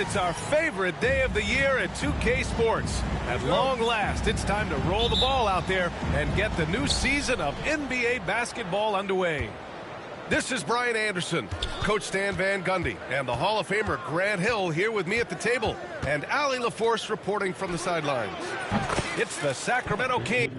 It's our favorite day of the year at 2K Sports. At long last, it's time to roll the ball out there and get the new season of NBA basketball underway. This is Brian Anderson, Coach Stan Van Gundy, and the Hall of Famer Grant Hill here with me at the table, and Allie LaForce reporting from the sidelines. It's the Sacramento Kings.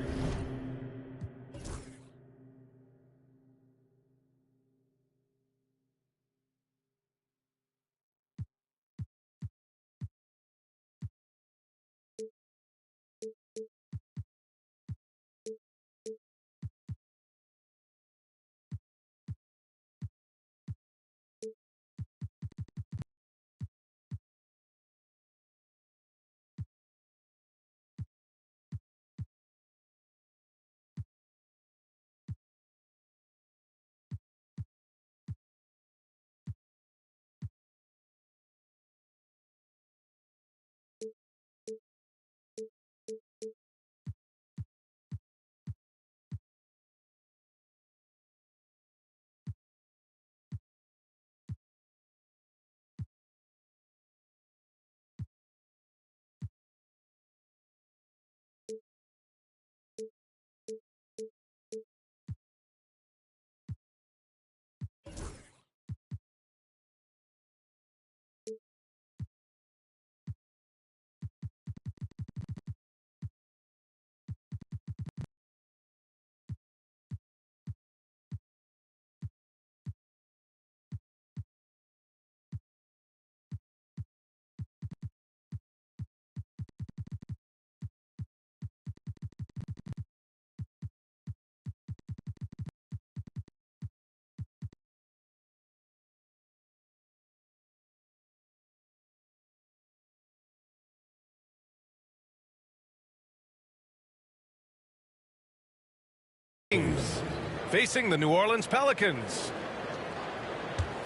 Facing the New Orleans Pelicans.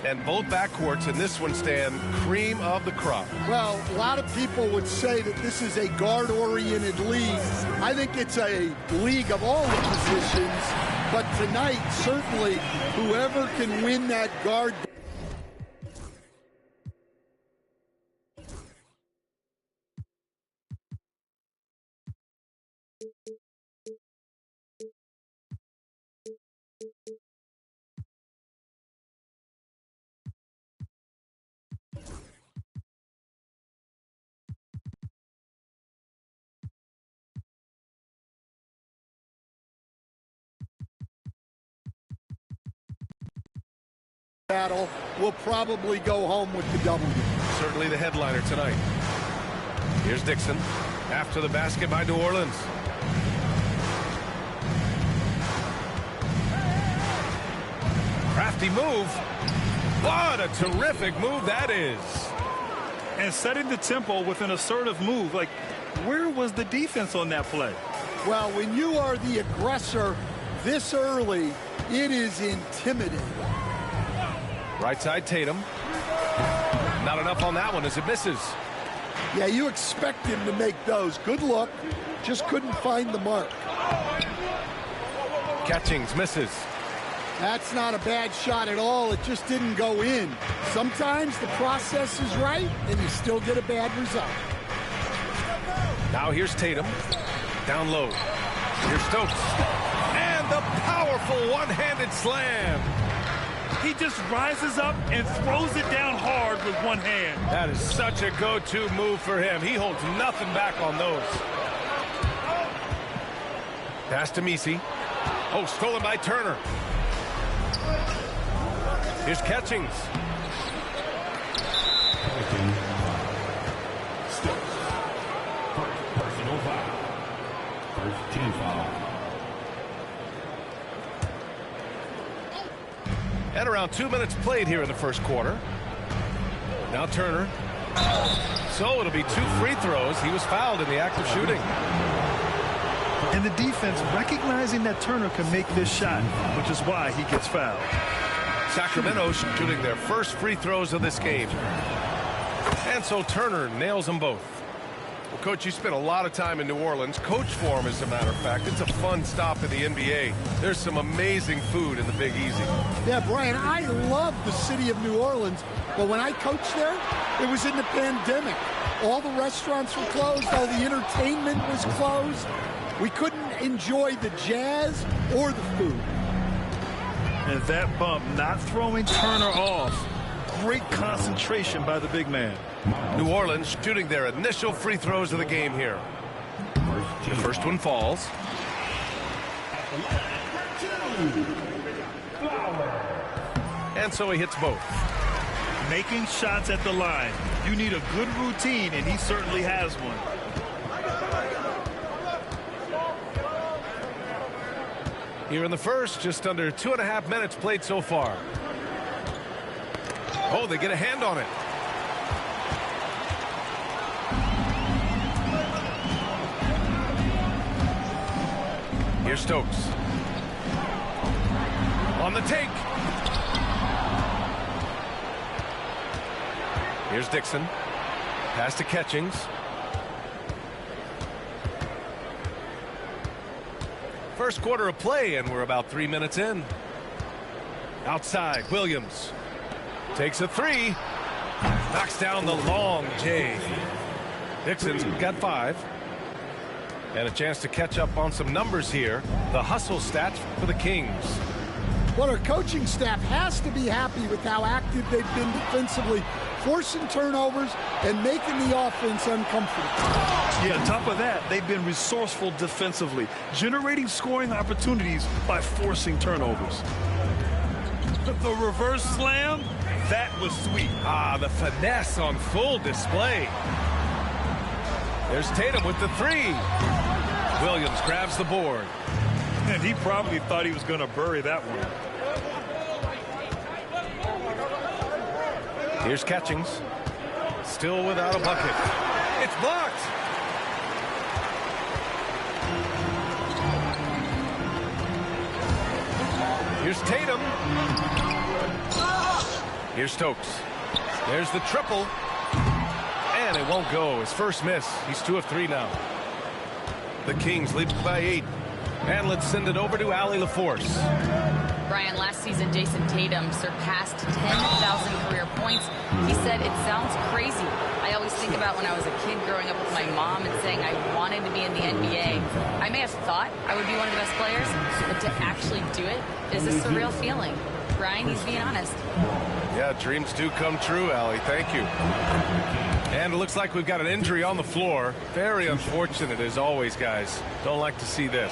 And both backcourts in this one stand cream of the crop. Well, a lot of people would say that this is a guard-oriented league. I think it's a league of all the positions. But tonight, certainly, whoever can win that guard... battle will probably go home with the W. Certainly the headliner tonight. Here's Dixon after the basket by New Orleans. Crafty move. What a terrific move that is. And setting the tempo with an assertive move. Like, where was the defense on that play? Well, when you are the aggressor this early, it is intimidating. Right side, Tatum. Not enough on that one as it misses. Yeah, you expect him to make those. Good look. Just couldn't find the mark. Catchings misses. That's not a bad shot at all. It just didn't go in. Sometimes the process is right, and you still get a bad result. Now here's Tatum. Down low. Here's Stokes. And the powerful one-handed slam. He just rises up and throws it down hard with one hand. That is such a go-to move for him. He holds nothing back on those. Pass to Messi. Oh, stolen by Turner. Here's Catchings. Personal foul. First team foul. And around 2 minutes played here in the first quarter. Now Turner. So it'll be 2 free throws. He was fouled in the act of shooting. And the defense recognizing that Turner can make this shot, which is why he gets fouled. Sacramento shooting their first free throws of this game. And so Turner nails them both. Well, Coach, you spent a lot of time in New Orleans. Coach for him, as a matter of fact. It's a fun stop in the NBA. There's some amazing food in the Big Easy. Yeah, Brian, I love the city of New Orleans, but when I coached there, it was in the pandemic. All the restaurants were closed, all the entertainment was closed. We couldn't enjoy the jazz or the food. And that bump not throwing Turner off. Great concentration by the big man. New Orleans shooting their initial free throws of the game here. The first one falls. And so he hits both. Making shots at the line. You need a good routine, and he certainly has one. Here in the first, just under 2.5 minutes played so far. Oh, they get a hand on it. Here's Stokes. On the take. Here's Dixon. Pass to Catchings. First quarter of play, and we're about 3 minutes in. Outside, Williams takes a three. Knocks down the long J. Dixon's got 5. And a chance to catch up on some numbers here. The hustle stats for the Kings. Well, our coaching staff has to be happy with how active they've been defensively, forcing turnovers and making the offense uncomfortable. Yeah, on top of that, they've been resourceful defensively, generating scoring opportunities by forcing turnovers. The reverse slam, that was sweet. Ah, the finesse on full display. There's Tatum with the 3. Williams grabs the board. And he probably thought he was going to bury that one. Here's Catchings. Still without a bucket. It's blocked. Here's Tatum. Here's Stokes. There's the triple. And it won't go. His first miss. He's 2 of 3 now. The Kings lead by 8. And let's send it over to Allie LaForce. Brian, last season, Jason Tatum surpassed 10,000 career points. He said, "It sounds crazy. I always think about when I was a kid growing up with my mom and saying I wanted to be in the NBA. I may have thought I would be one of the best players, but to actually do it is a surreal feeling." Brian, he's being honest. Yeah, dreams do come true, Allie. Thank you. And it looks like we've got an injury on the floor. Very unfortunate, as always, guys. Don't like to see this.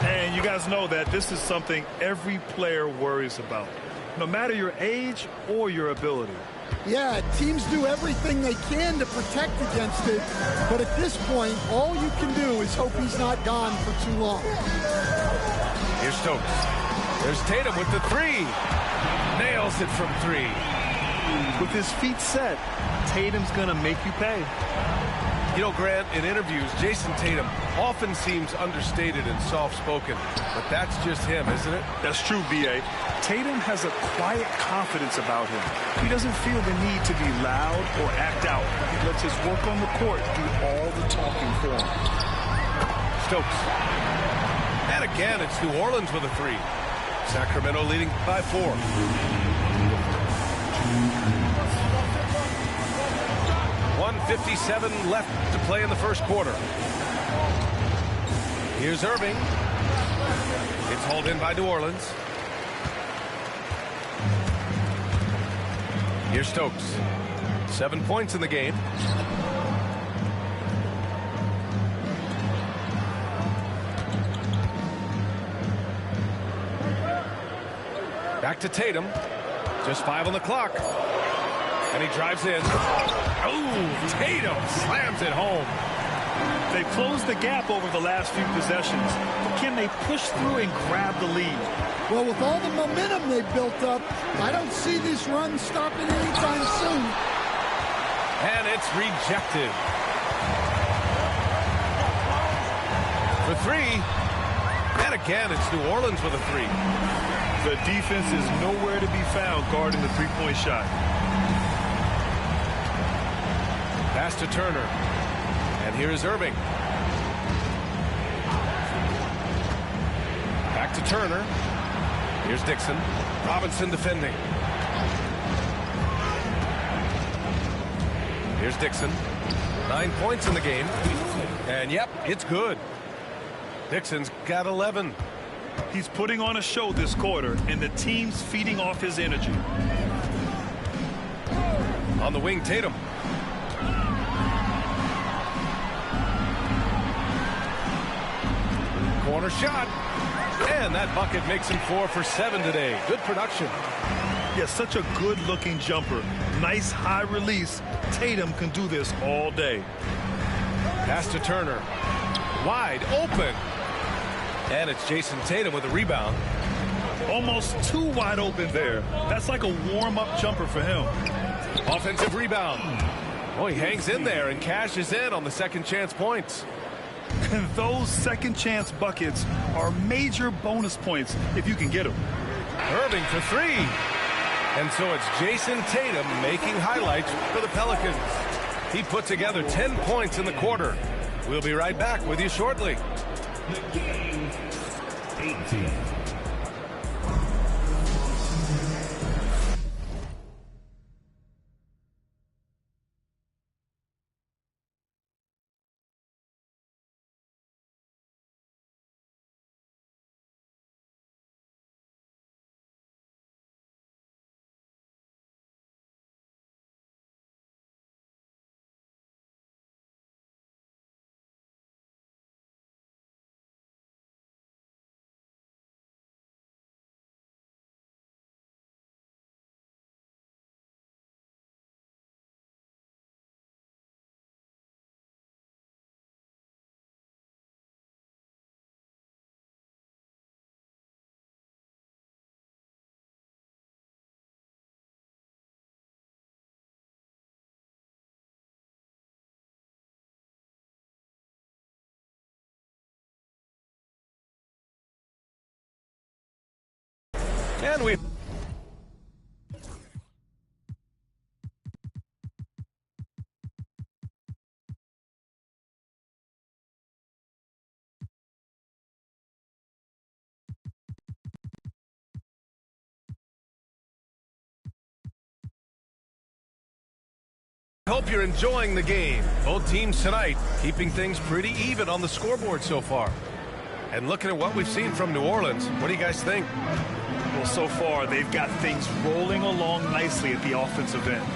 And you guys know that this is something every player worries about, no matter your age or your ability. Yeah, teams do everything they can to protect against it, but at this point, all you can do is hope he's not gone for too long. Here's Stokes. There's Tatum with the 3. Nails it from 3. With his feet set, Tatum's going to make you pay. You know, Grant, in interviews, Jason Tatum often seems understated and soft-spoken, but that's just him, isn't it? That's true, B.A. Tatum has a quiet confidence about him. He doesn't feel the need to be loud or act out. He lets his work on the court do all the talking for him. Stokes. And again, it's New Orleans with a 3. Sacramento leading by 4. .157 left to play in the first quarter. Here's Irving. It's hauled in by New Orleans. Here's Stokes. 7 points in the game. Back to Tatum. Just 5 on the clock. And he drives in. Oh, Tatum slams it home. They've closed the gap over the last few possessions. But can they push through and grab the lead? Well, with all the momentum they've built up, I don't see this run stopping anytime soon. And it's rejected. For three. And again, it's New Orleans with a three. The defense is nowhere to be found guarding the three-point shot. Pass to Turner. And here's Irving. Back to Turner. Here's Dixon. Robinson defending. Here's Dixon. 9 points in the game. And yep, it's good. Dixon's got 11. He's putting on a show this quarter, and the team's feeding off his energy. On the wing, Tatum. Corner shot. And that bucket makes him 4 for 7 today. Good production. Yeah, such a good-looking jumper. Nice high release. Tatum can do this all day. Pass to Turner. Wide open. And it's Jason Tatum with a rebound. Almost too wide open there. That's like a warm-up jumper for him. Offensive rebound. Oh, he hangs in there and cashes in on the second chance points. And those second chance buckets are major bonus points if you can get them. Irving for three. And so it's Jason Tatum making highlights for the Pelicans. He put together 10 points in the quarter. We'll be right back with you shortly. The game, 18. And we hope you're enjoying the game. Both teams tonight keeping things pretty even on the scoreboard so far. And looking at what we've seen from New Orleans, what do you guys think? Well, so far, they've got things rolling along nicely at the offensive end.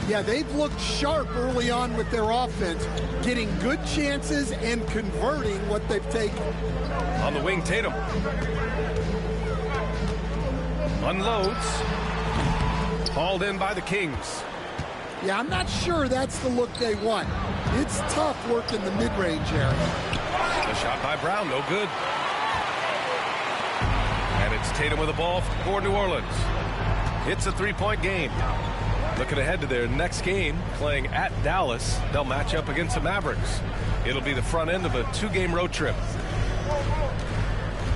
Yeah, they've looked sharp early on with their offense, getting good chances and converting what they've taken. On the wing, Tatum. Unloads. Hauled in by the Kings. Yeah, I'm not sure that's the look they want. It's tough working the mid-range area. The shot by Brown, no good. And it's Tatum with the ball for New Orleans. It's a three-point game. Looking ahead to their next game, playing at Dallas. They'll match up against the Mavericks. It'll be the front end of a two-game road trip.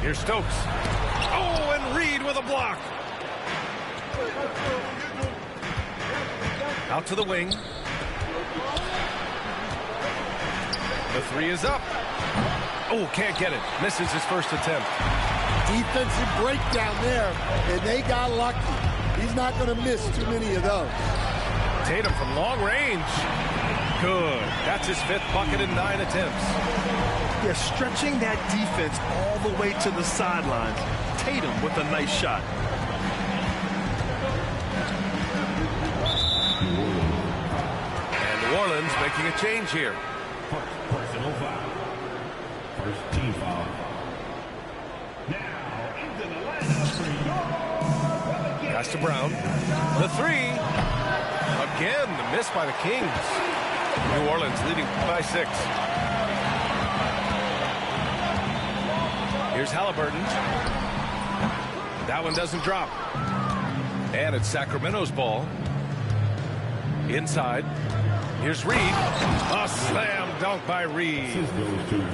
Here's Stokes. Oh, and Reed with a block. Out to the wing. The three is up. Oh, can't get it. Misses his first attempt. Defensive breakdown there, and they got lucky. He's not going to miss too many of those. Tatum from long range. Good. That's his fifth bucket in 9 attempts. Yeah, stretching that defense all the way to the sidelines. Tatum with a nice shot. And New Orleans making a change here. Personal foul. First team foul. Pass to Brown. The three. Again, the miss by the Kings. New Orleans leading by 6. Here's Halliburton. That one doesn't drop. And it's Sacramento's ball. Inside. Here's Reed. A slam dunk by Reed.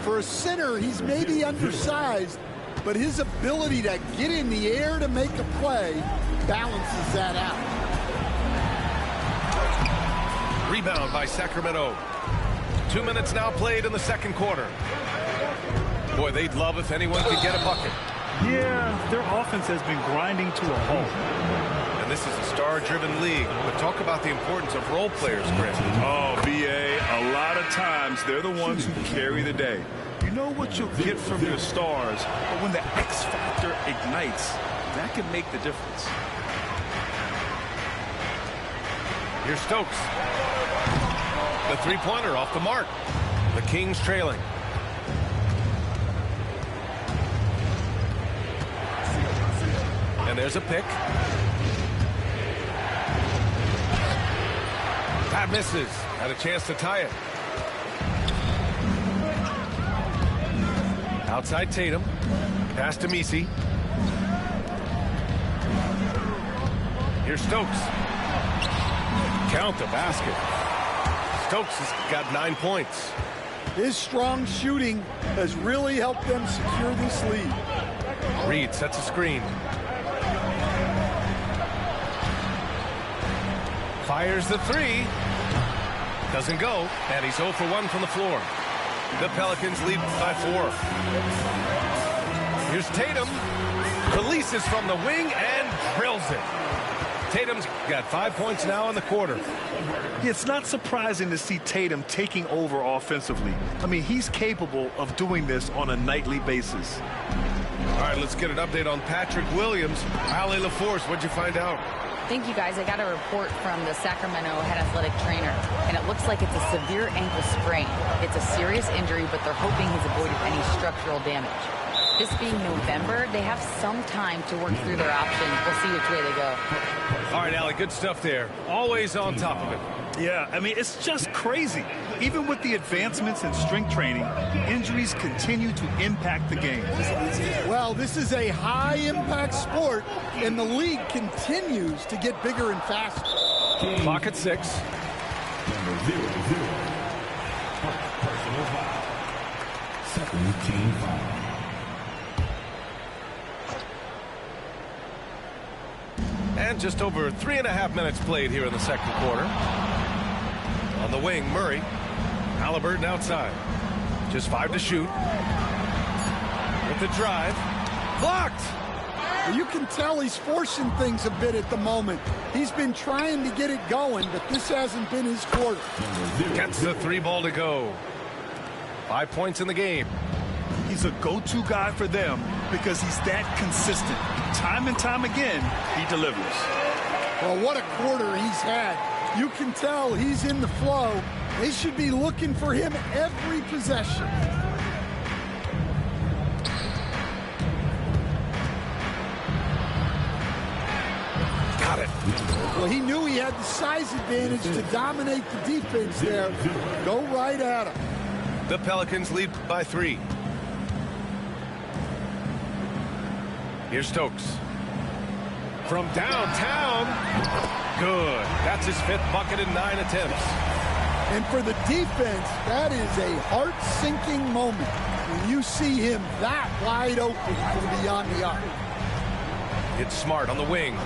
For a center, he's maybe undersized, but his ability to get in the air to make a play balances that out. Rebound by Sacramento. 2 minutes now played in the second quarter. Boy, they'd love if anyone could get a bucket. Yeah, their offense has been grinding to a halt. And this is a star-driven league. But talk about the importance of role players, Grant. Oh, B.A., a lot of times they're the ones who carry the day. You know what you'll get from your stars, but when the X factor ignites, that can make the difference. Here's Stokes. The three-pointer off the mark. The Kings trailing. And there's a pick. That misses. Had a chance to tie it. Outside Tatum. Pass to Messi. Here's Stokes. Count the basket. Stokes has got 9 points. His strong shooting has really helped them secure this lead. Reed sets a screen. Fires the three. Doesn't go. And he's 0 for 1 from the floor. The Pelicans lead by 4. Here's Tatum. Releases from the wing and drills it. Tatum's got 5 points now in the quarter. It's not surprising to see Tatum taking over offensively. I mean, he's capable of doing this on a nightly basis. All right, let's get an update on Patrick Williams. Allie LaForce, what'd you find out? Thank you, guys. I got a report from the Sacramento head athletic trainer, and it looks like it's a severe ankle sprain. It's a serious injury, but they're hoping he's avoided any structural damage. This being November, they have some time to work through their options. We'll see which way they go. All right, Allie, good stuff there. Always on top of it. Yeah, I mean, it's just crazy. Even with the advancements in strength training, injuries continue to impact the game. Well, this is a high-impact sport, and the league continues to get bigger and faster. Clock at 6. Number 0-0. Personal foul. Second team foul. And just over 3.5 minutes played here in the second quarter. On the wing, Murray. Halliburton outside. Just 5 to shoot. With the drive. Blocked! You can tell he's forcing things a bit at the moment. He's been trying to get it going, but this hasn't been his quarter. Gets the 3 ball to go. 5 points in the game. He's a go-to guy for them because he's that consistent. Time and time again, he delivers. Well, what a quarter he's had. You can tell he's in the flow. They should be looking for him every possession. Got it. Well, he knew he had the size advantage to dominate the defense there. Go right at him. The Pelicans lead by 3. Here's Stokes. From downtown. Good. That's his 5th bucket in 9 attempts. And for the defense, that is a heart-sinking moment when you see him that wide open from beyond the arc. It's Smart on the wing.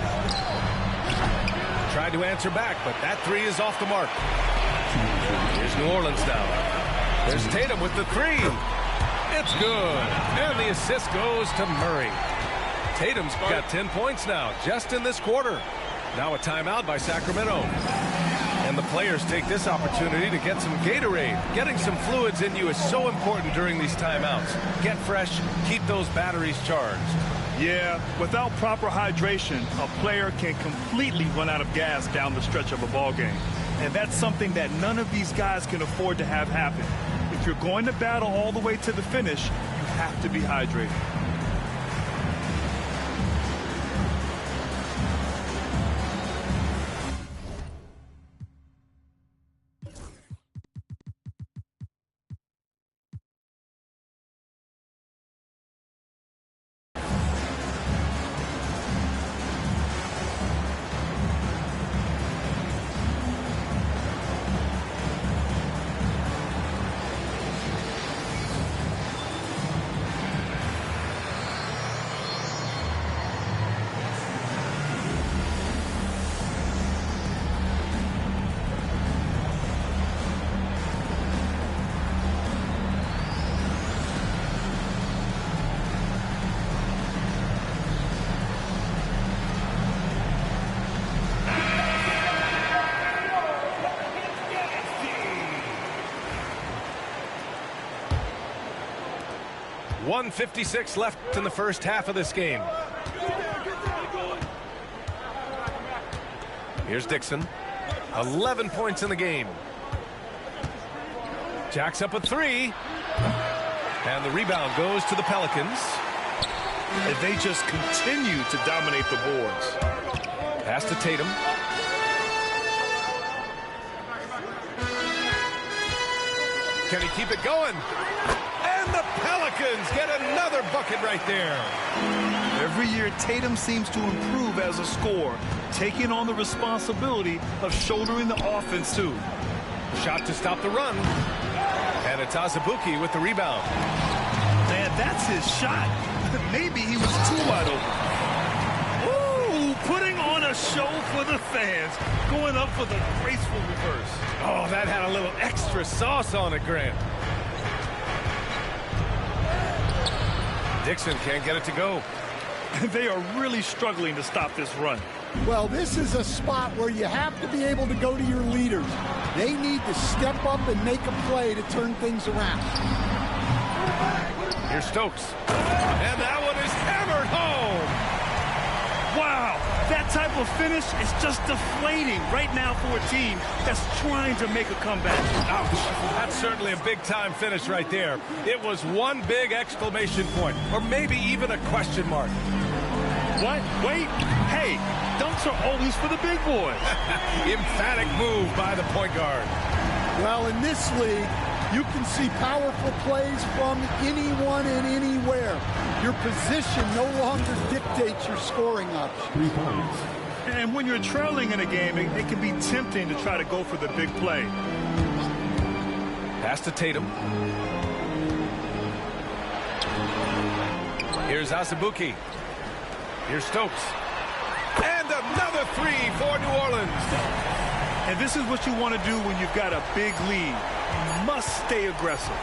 Tried to answer back, but that 3 is off the mark. Here's New Orleans now. There's Tatum with the 3. It's good. And the assist goes to Murray. Tatum's got 10 points now, just in this quarter. Now a timeout by Sacramento. And the players take this opportunity to get some Gatorade. Getting some fluids in you is so important during these timeouts. Get fresh, keep those batteries charged. Yeah, without proper hydration, a player can completely run out of gas down the stretch of a ball game. And that's something that none of these guys can afford to have happen. If you're going to battle all the way to the finish, you have to be hydrated. 1:56 left in the first half of this game. Here's Dixon. 11 points in the game. Jacks up a three. And the rebound goes to the Pelicans. And they just continue to dominate the boards. Pass to Tatum. Can he keep it going? And the Pelicans get another bucket right there. Every year, Tatum seems to improve as a scorer, taking on the responsibility of shouldering the offense, too. Shot to stop the run. And it's Azubuike with the rebound. Man, that's his shot. Maybe he was too wide open. Ooh, putting on a show for the fans, going up for the graceful reverse. Oh, that had a little extra sauce on it, Grant. Dixon can't get it to go. They are really struggling to stop this run. Well, this is a spot where you have to be able to go to your leaders. They need to step up and make a play to turn things around. Here's Stokes. And that one is hammered home. Wow, that type of finish is just deflating right now for a team that's trying to make a comeback. Ouch. That's certainly a big-time finish right there. It was one big exclamation point, or maybe even a question mark. What? Wait. Hey, dunks are always for the big boys. Emphatic move by the point guard. Well, in this league, you can see powerful plays from anyone and anywhere. Your position no longer dictates your scoring options. 3 points. And when you're trailing in a game, it can be tempting to try to go for the big play. Pass to Tatum. Here's Azubuike. Here's Stokes. And another three for New Orleans. And this is what you want to do when you've got a big lead. You must stay aggressive.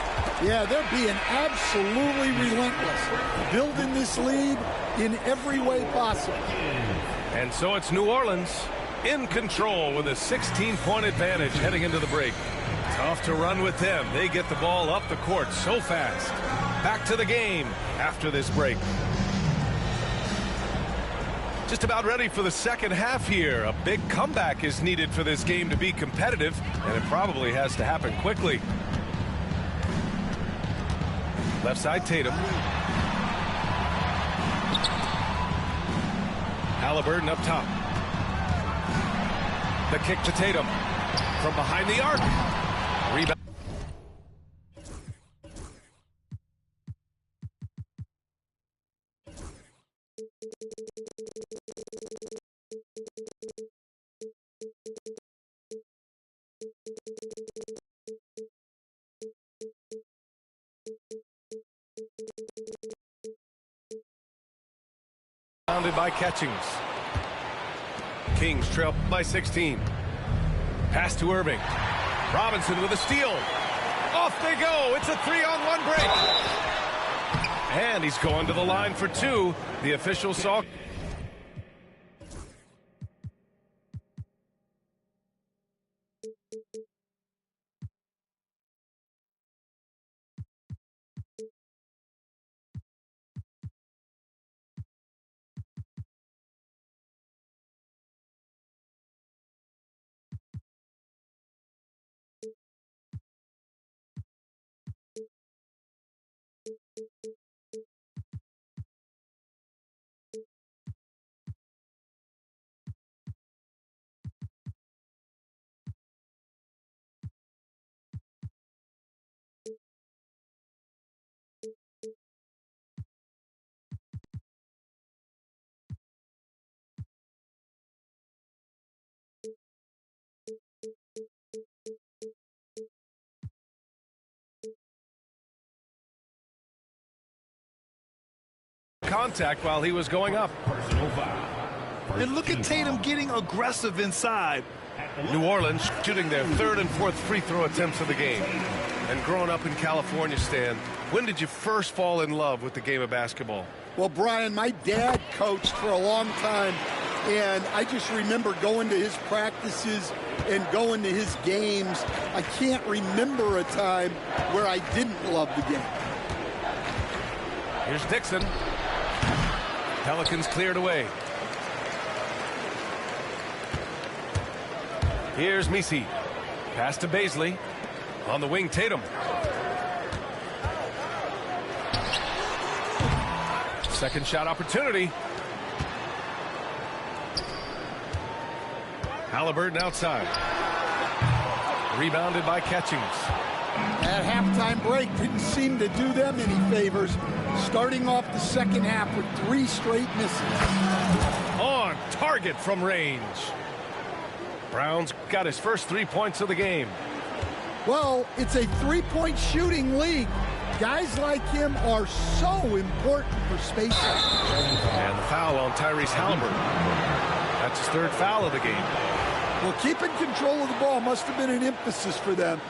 Yeah, they're being absolutely relentless, building this lead in every way possible. And so it's New Orleans in control with a 16-point advantage heading into the break. Tough to run with them. They get the ball up the court so fast. Back to the game after this break. Just about ready for the second half here. A big comeback is needed for this game to be competitive, and it probably has to happen quickly. Left side, Tatum. Halliburton up top. The kick to Tatum. From behind the arc. Rebound. Founded by Catchings. Kings trail by 16. Pass to Irving. Robinson with a steal. Off they go. It's a 3-on-1 break. And he's going to the line for two. The official saw. Contact while he was going up. Personal foul. And look at Tatum getting aggressive inside. New Orleans shooting their third and fourth free throw attempts of the game. And growing up in California, Stan, when did you first fall in love with the game of basketball? Well, Brian, my dad coached for a long time, and I just remember going to his practices and going to his games. I can't remember a time where I didn't love the game. Here's Dixon. Pelicans cleared away. Here's Messi. Pass to Baisley. On the wing, Tatum. Second shot opportunity. Halliburton outside. Rebounded by Catchings. That halftime break didn't seem to do them any favors. Starting off the second half with 3 straight misses. On target from range. Brown's got his first 3 points of the game. Well, it's a 3-point shooting league. Guys like him are so important for spacing. And the foul on Tyrese Halliburton. That's his 3rd foul of the game. Well, keeping control of the ball must have been an emphasis for them.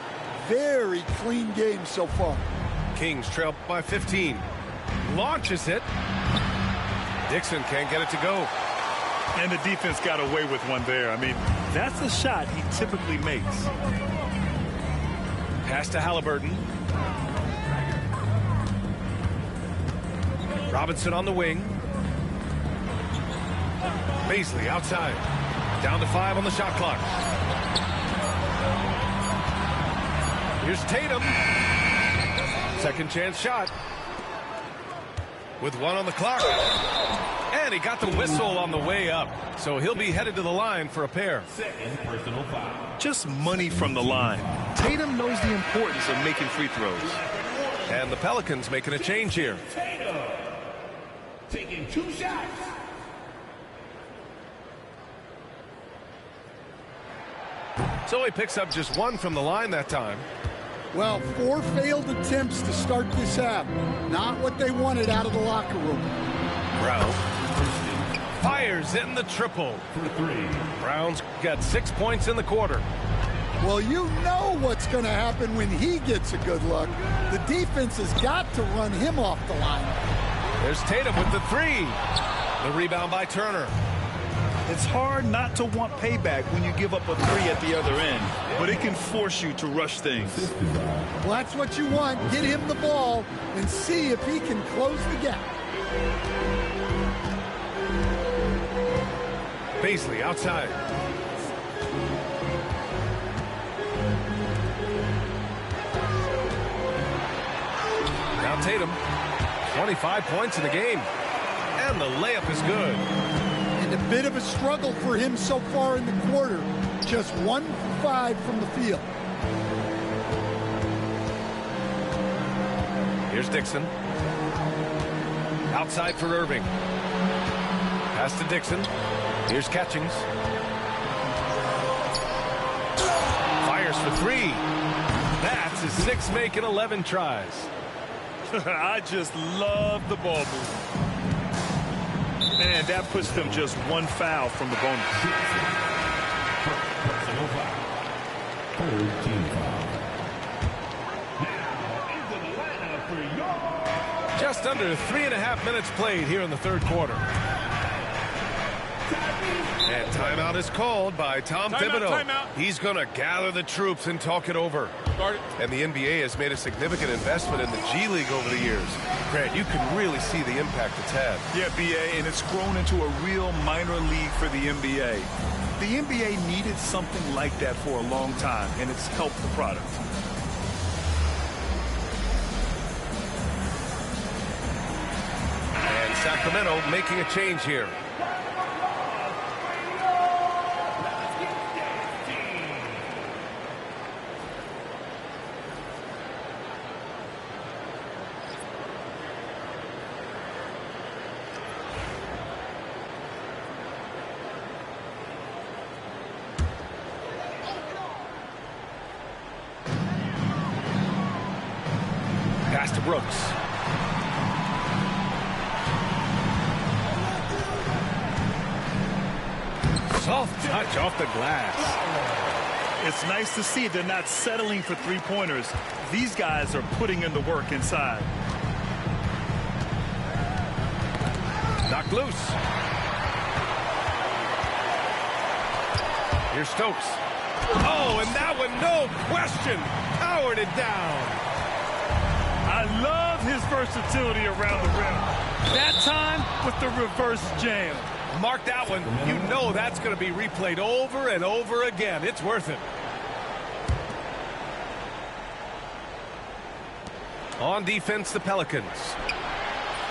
Very clean game so far. Kings trail by 15. Launches it. Dixon can't get it to go. And the defense got away with one there. I mean, that's a shot he typically makes. Pass to Halliburton. Robinson on the wing. Baisley outside. Down to 5 on the shot clock. Here's Tatum. Second chance shot. With 1 on the clock. And he got the whistle on the way up. So he'll be headed to the line for a pair. Second personal foul. Just money from the line. Tatum knows the importance of making free throws. And the Pelicans making a change here. Tatum taking 2 shots. So he picks up just 1 from the line that time. Well, 4 failed attempts to start this half. Not what they wanted out of the locker room. Brown fires in the triple. For 3. Brown's got 6 points in the quarter. Well, you know what's going to happen when he gets a good look. The defense has got to run him off the line. There's Tatum with the 3. The rebound by Turner. It's hard not to want payback when you give up a 3 at the other end, but it can force you to rush things. Well, that's what you want. Get him the ball and see if he can close the gap. Baisley outside. Now Tatum, 25 points in the game. And the layup is good. And a bit of a struggle for him so far in the quarter. Just 1 for 5 from the field. Here's Dixon. Outside for Irving. Pass to Dixon. Here's Catchings. Fires for 3. That's his 6th make in 11 tries. I just love the ball movement. And that puts them just 1 foul from the bonus. Personal foul. 3rd team foul. Now into the lineup for your... Just under 3.5 minutes played here in the 3rd quarter. And timeout is called by Tom Thibodeau. Timeout. He's going to gather the troops and talk it over. And the NBA has made a significant investment in the G League over the years. Grant, you can really see the impact it's had. Yeah, BA, and it's grown into a real minor league for the NBA. The NBA needed something like that for a long time, and it's helped the product. And Sacramento making a change here. Pass to Brooks. Soft touch off the glass. It's nice to see they're not settling for 3-pointers. These guys are putting in the work inside. Knocked loose. Here's Stokes. Oh, and that one, no question, powered it down. I love his versatility around the rim. That time with the reverse jam. Mark that one. You know that's going to be replayed over and over again. It's worth it. On defense, the Pelicans.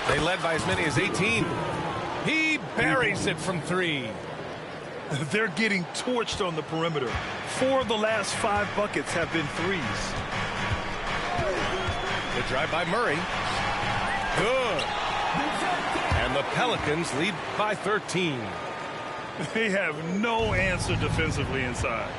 They led by as many as 18. He buries it from 3. They're getting torched on the perimeter. 4 of the last 5 buckets have been threes. The drive by Murray. Good. And the Pelicans lead by 13. They have no answer defensively inside.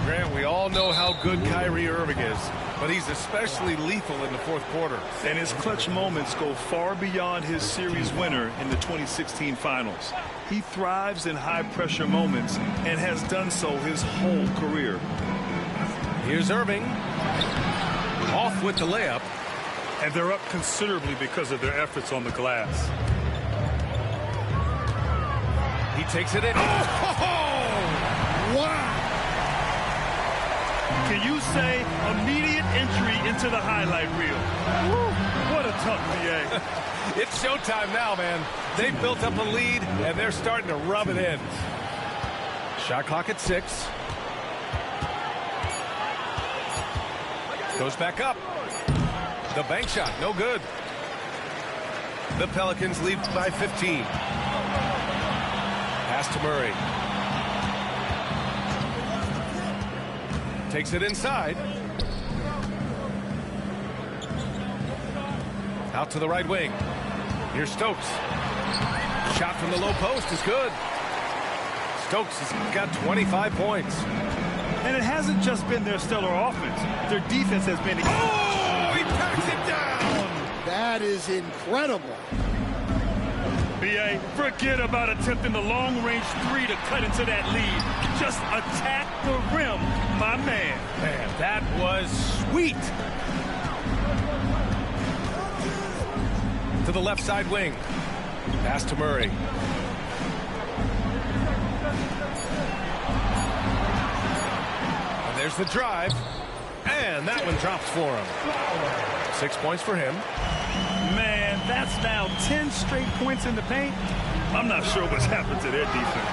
Grant, we all know how good Kyrie Irving is, but he's especially lethal in the fourth quarter. And his clutch moments go far beyond his series winner in the 2016 finals. He thrives in high-pressure moments and has done so his whole career. Here's Irving. Off with the layup. And they're up considerably because of their efforts on the glass. He takes it in. Oh! Wow! Can you say immediate entry into the highlight reel? Woo, what a tough DA. It's showtime now, man. They've built up a lead, and they're starting to rub it in. Shot clock at 6. Goes back up. The bank shot, no good. The Pelicans lead by 15. Pass to Murray. Takes it inside. Out to the right wing. Here's Stokes. Shot from the low post is good. Stokes has got 25 points. And it hasn't just been their stellar offense. Their defense has been... Oh, he packs it down. That is incredible. B.A., forget about attempting the long-range 3 to cut into that lead. Just attack the rim, my man. Man, that was sweet. To the left side wing. Pass to Murray. And there's the drive. And that one drops for him. 6 points for him. Man, that's now 10 straight points in the paint. I'm not sure what's happened to their defense.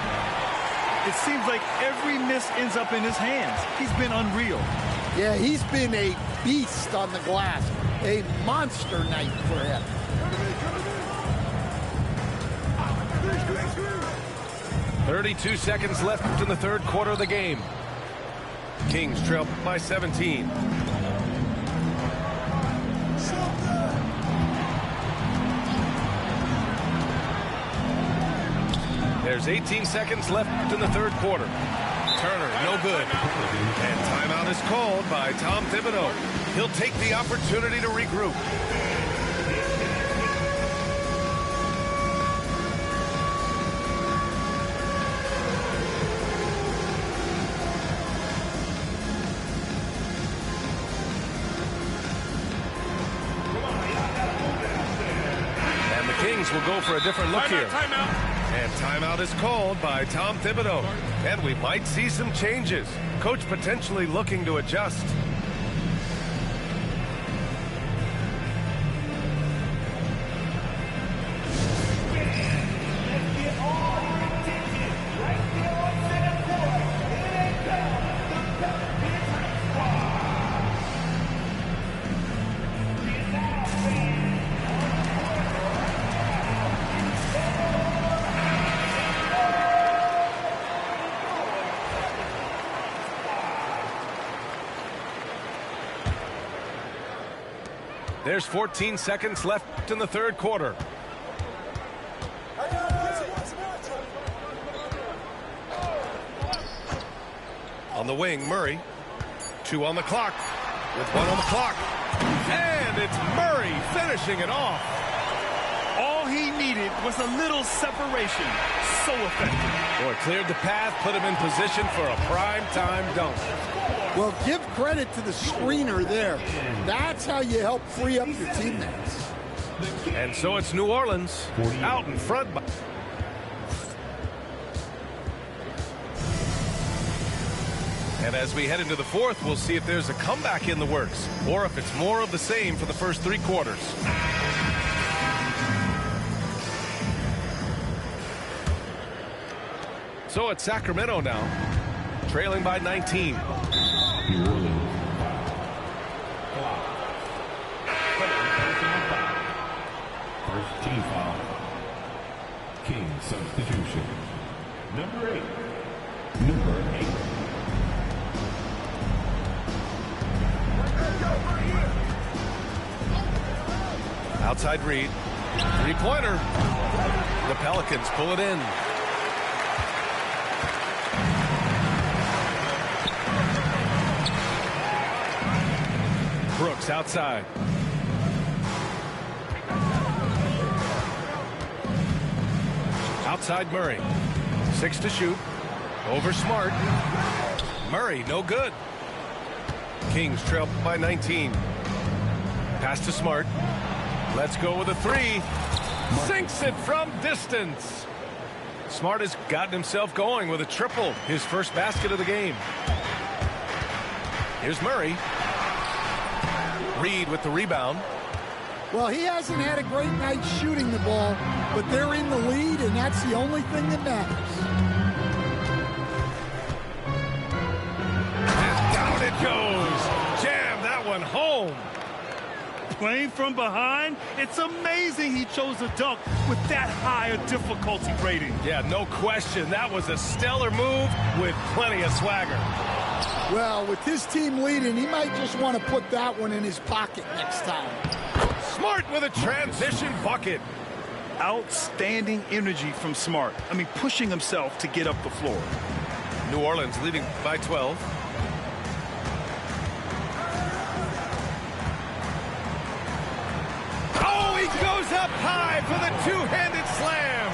It seems like every miss ends up in his hands. He's been unreal. Yeah, he's been a beast on the glass. A monster night for him. .32 seconds left in the third quarter of the game. Kings trail by 17. There's 18 seconds left in the third quarter. Turner, no good. And timeout is called by Tom Thibodeau. He'll take the opportunity to regroup. And the Kings will go for a different look here. And timeout is called by Tom Thibodeau. And we might see some changes. Coach potentially looking to adjust. There's 14 seconds left in the third quarter. On the wing, Murray. 2 on the clock. With 1 on the clock. And it's Murray finishing it off. All he needed was a little separation. So effective. Boy, cleared the path, put him in position for a prime-time dunk. Well, give credit to the screener there. That's how you help free up your teammates. And so it's New Orleans out in front. And And as we head into the fourth, we'll see if there's a comeback in the works or if it's more of the same for the first three quarters. So it's Sacramento now, trailing by 19. New Orleans. First team foul. King substitution. Number 8. Outside Reed. Three-pointer. The Pelicans pull it in. Brooks outside. Outside Murray. 6 to shoot. Over Smart. Murray, no good. Kings trail by 19. Pass to Smart. Let's go with a three. Sinks it from distance. Smart has gotten himself going with a triple. His first basket of the game. Here's Murray. Reed with the rebound. Well, he hasn't had a great night shooting the ball, but they're in the lead, and that's the only thing that matters. And down it goes. Jam that one home. Playing from behind, it's amazing he chose to dunk with that higher difficulty rating. Yeah, no question. That was a stellar move with plenty of swagger. Well, with his team leading, he might just want to put that one in his pocket next time. Smart with a transition bucket. Outstanding energy from Smart. I mean, pushing himself to get up the floor. New Orleans leading by 12. Oh, he goes up high for the two-handed slam.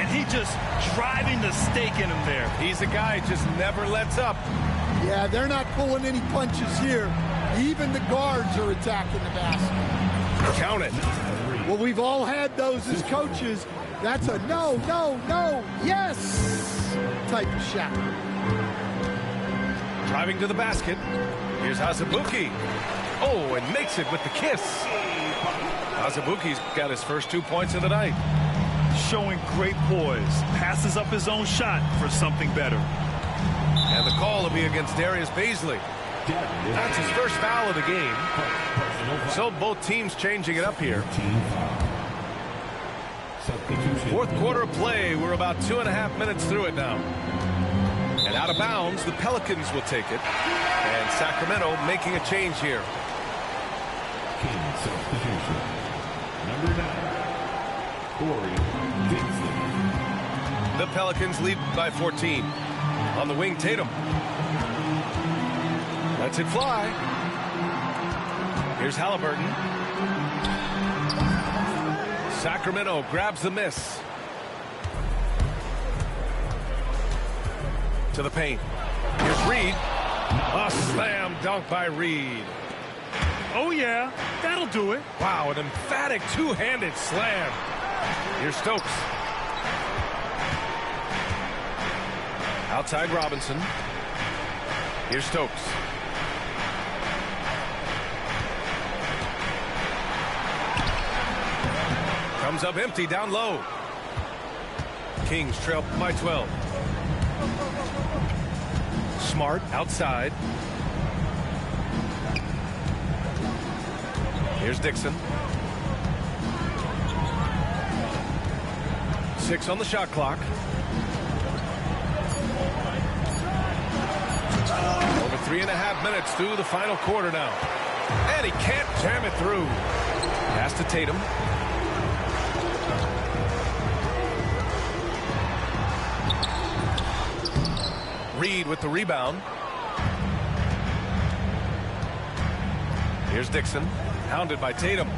And he just driving the stake in him there. He's a guy who just never lets up. Yeah, they're not pulling any punches here. Even the guards are attacking the basket. Count it. Well, we've all had those as coaches. That's a no, no, no, yes type of shot. Driving to the basket. Here's Azubuike. Oh, and makes it with the kiss. Azubuike's got his first 2 points of the night. Showing great poise. Passes up his own shot for something better. And the call will be against Darius Bazley. That's his first foul of the game. So both teams changing it up here. Fourth quarter of play. We're about 2.5 minutes through it now. And out of bounds, the Pelicans will take it. And Sacramento making a change here. King substitution. Number 9. Corey Dixon. The Pelicans lead by 14. On the wing, Tatum. Lets it fly. Here's Halliburton. Sacramento grabs the miss. To the paint. Here's Reed. A slam dunk by Reed. Oh, yeah, that'll do it. Wow, an emphatic two-handed slam. Here's Stokes. Outside Robinson. Here's Stokes. Comes up empty down low. Kings trail by 12. Smart outside. Here's Dixon. 6 on the shot clock. Over 3.5 minutes through the final quarter now. And he can't jam it through. Pass to Tatum. Reed with the rebound. Here's Dixon. Hounded by Tatum.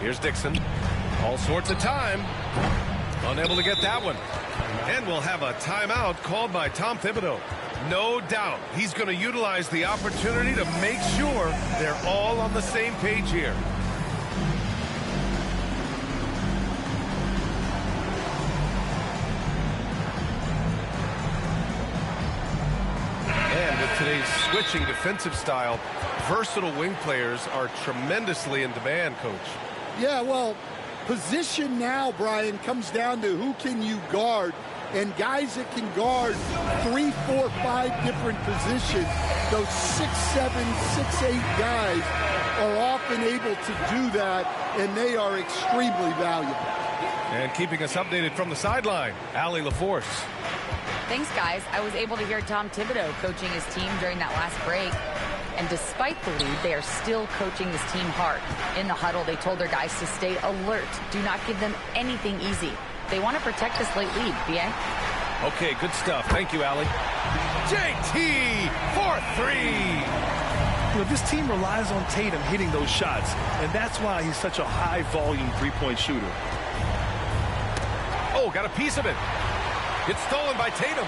Here's Dixon. All sorts of time. Unable to get that one. And we'll have a timeout called by Tom Thibodeau. No doubt he's going to utilize the opportunity to make sure they're all on the same page here. today's switching defensive style, versatile wing players are tremendously in demand, Coach. Yeah, well, position now, Brian, comes down to who can you guard. And guys that can guard 3, 4, 5 different positions, those 6'7", 6'8" guys are often able to do that, and they are extremely valuable. And keeping us updated from the sideline, Allie LaForce. Thanks, guys. I was able to hear Tom Thibodeau coaching his team during that last break. And despite the lead, they are still coaching this team hard. In the huddle, they told their guys to stay alert. Do not give them anything easy. They want to protect this late lead, BA. Okay, good stuff. Thank you, Allie. JT for 3. You know, this team relies on Tatum hitting those shots, and that's why he's such a high-volume three-point shooter. Oh, got a piece of it. It's stolen by Tatum.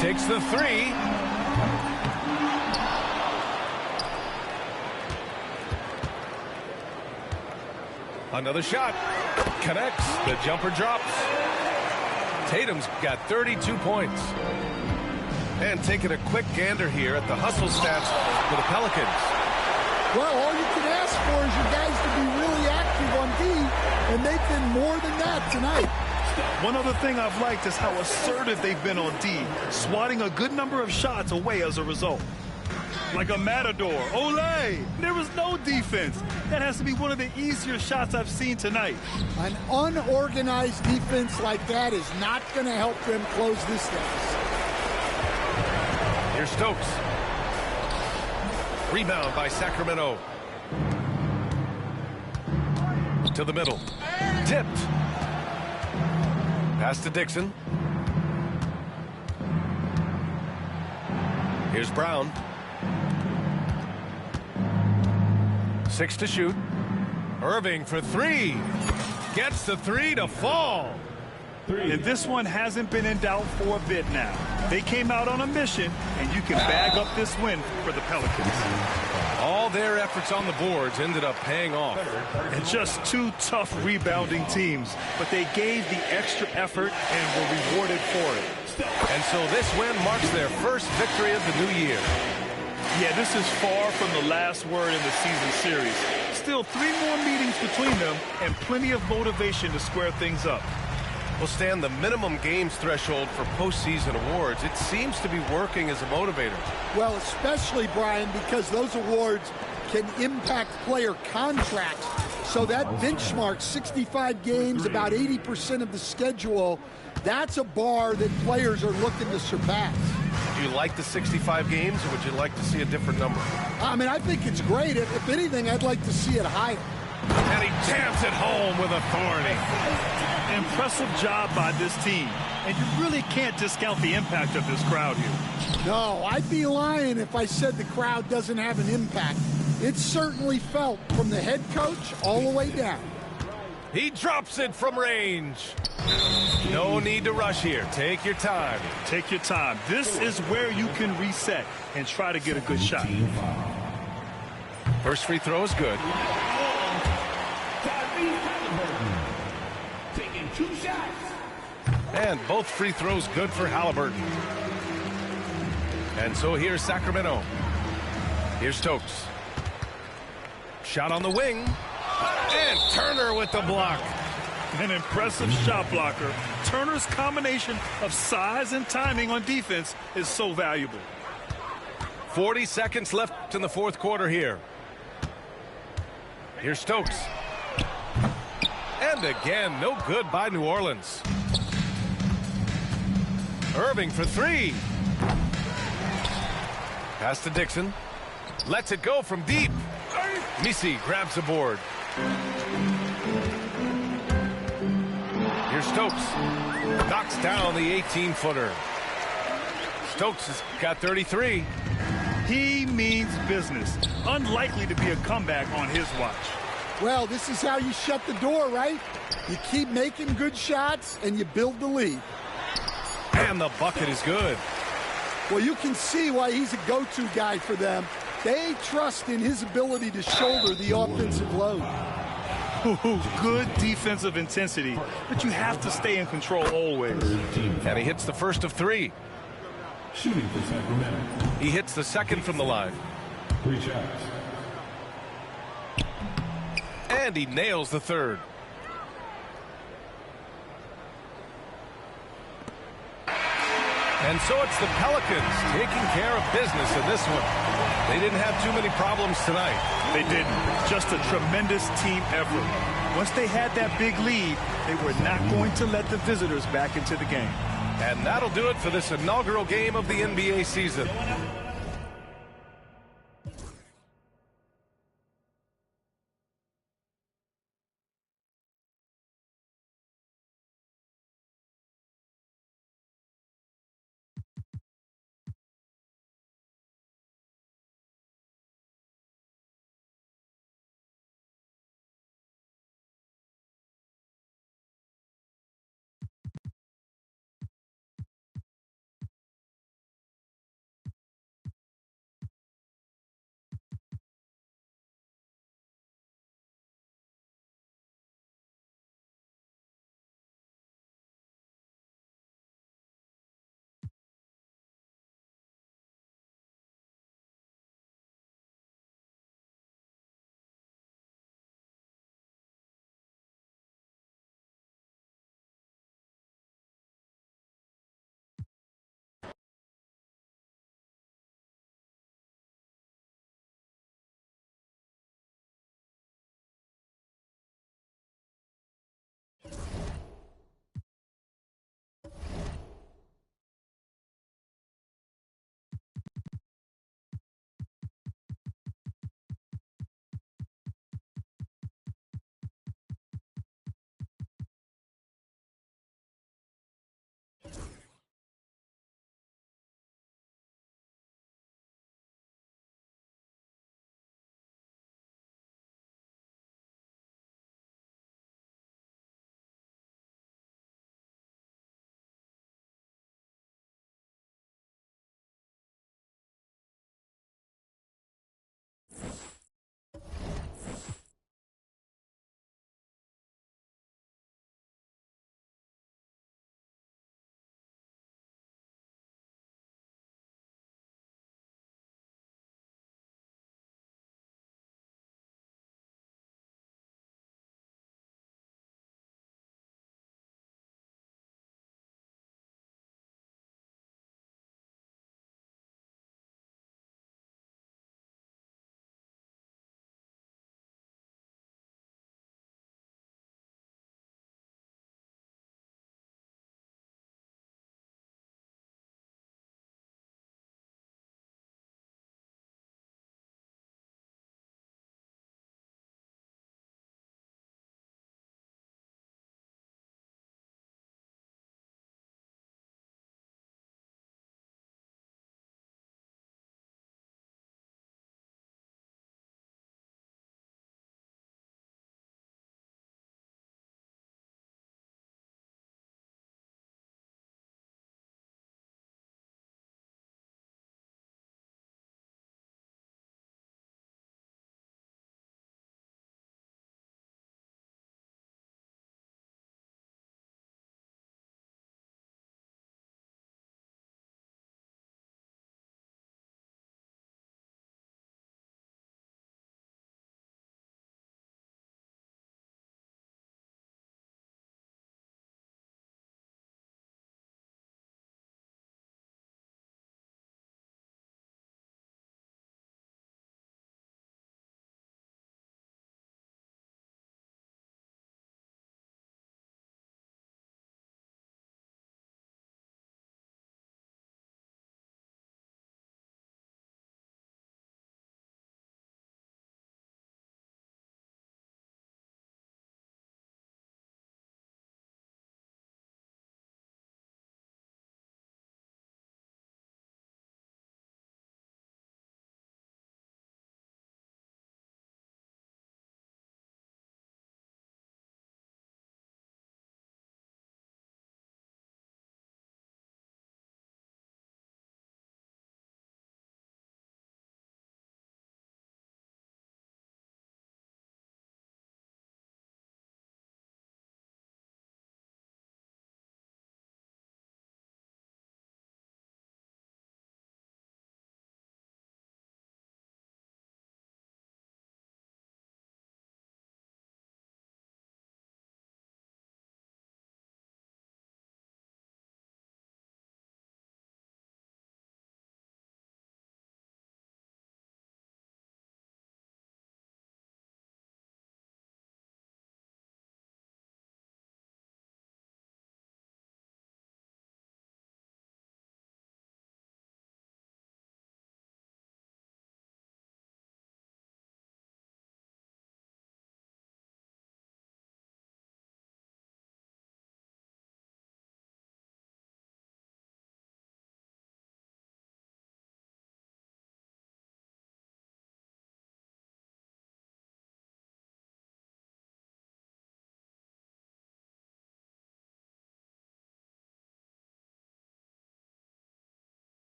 Takes the 3. Another shot. Connects. The jumper drops. Tatum's got 32 points. And taking a quick gander here at the hustle stats for the Pelicans. Well, all you can ask for is your guys to be really active on D, and they've been more than that tonight. One other thing I've liked is how assertive they've been on D, swatting a good number of shots away as a result. Like a matador. Olé! There was no defense. That has to be one of the easier shots I've seen tonight. An unorganized defense like that is not going to help them close this deficit. Here's Stokes. Rebound by Sacramento. To the middle. Tipped. Pass to Dixon. Here's Brown. 6 to shoot. Irving for 3. Gets the 3 to fall. And this one hasn't been in doubt for a bit now. They came out on a mission, and you can bag up this win for the Pelicans. All their efforts on the boards ended up paying off. And just 2 tough rebounding teams, but they gave the extra effort and were rewarded for it. And so this win marks their first victory of the new year. Yeah, this is far from the last word in the season series. Still 3 more meetings between them and plenty of motivation to square things up. Will stand the minimum games threshold for postseason awards. It seems to be working as a motivator. Well, especially, Brian, because those awards can impact player contracts. So that benchmark, 65 games, about 80% of the schedule, that's a bar that players are looking to surpass. Do you like the 65 games, or would you like to see a different number? I mean, I think it's great. If anything, I'd like to see it higher. And he jams it home with authority. Impressive job by this team. And you really can't discount the impact of this crowd here. No, I'd be lying if I said the crowd doesn't have an impact. It's certainly felt from the head coach all the way down. He drops it from range. No need to rush here. Take your time. Take your time. This is where you can reset and try to get a good shot. First free throw is good. Taking 2 shots. And both free throws good for Halliburton. And so here's Sacramento. Here's Stokes. Shot on the wing. And Turner with the block. An impressive shot blocker. Turner's combination of size and timing on defense is so valuable. 40 seconds left in the fourth quarter here. Here's Stokes. And again, no good by New Orleans. Irving for 3. Pass to Dixon. Lets it go from deep. Misi grabs the board. Here's Stokes. Knocks down the 18-footer. Stokes has got 33. He means business. Unlikely to be a comeback on his watch. Well, this is how you shut the door, right? You keep making good shots and you build the lead. And the bucket is good. Well, you can see why he's a go-to guy for them. They trust in his ability to shoulder the offensive load. Good defensive intensity, but you have to stay in control always. And he hits the first of 3. Shooting for Sacramento. He hits the second from the line. 3 shots. And he nails the third. And so it's the Pelicans taking care of business in this one. They didn't have too many problems tonight. They didn't. Just a tremendous team effort. Once they had that big lead, they were not going to let the visitors back into the game. And that'll do it for this inaugural game of the NBA season.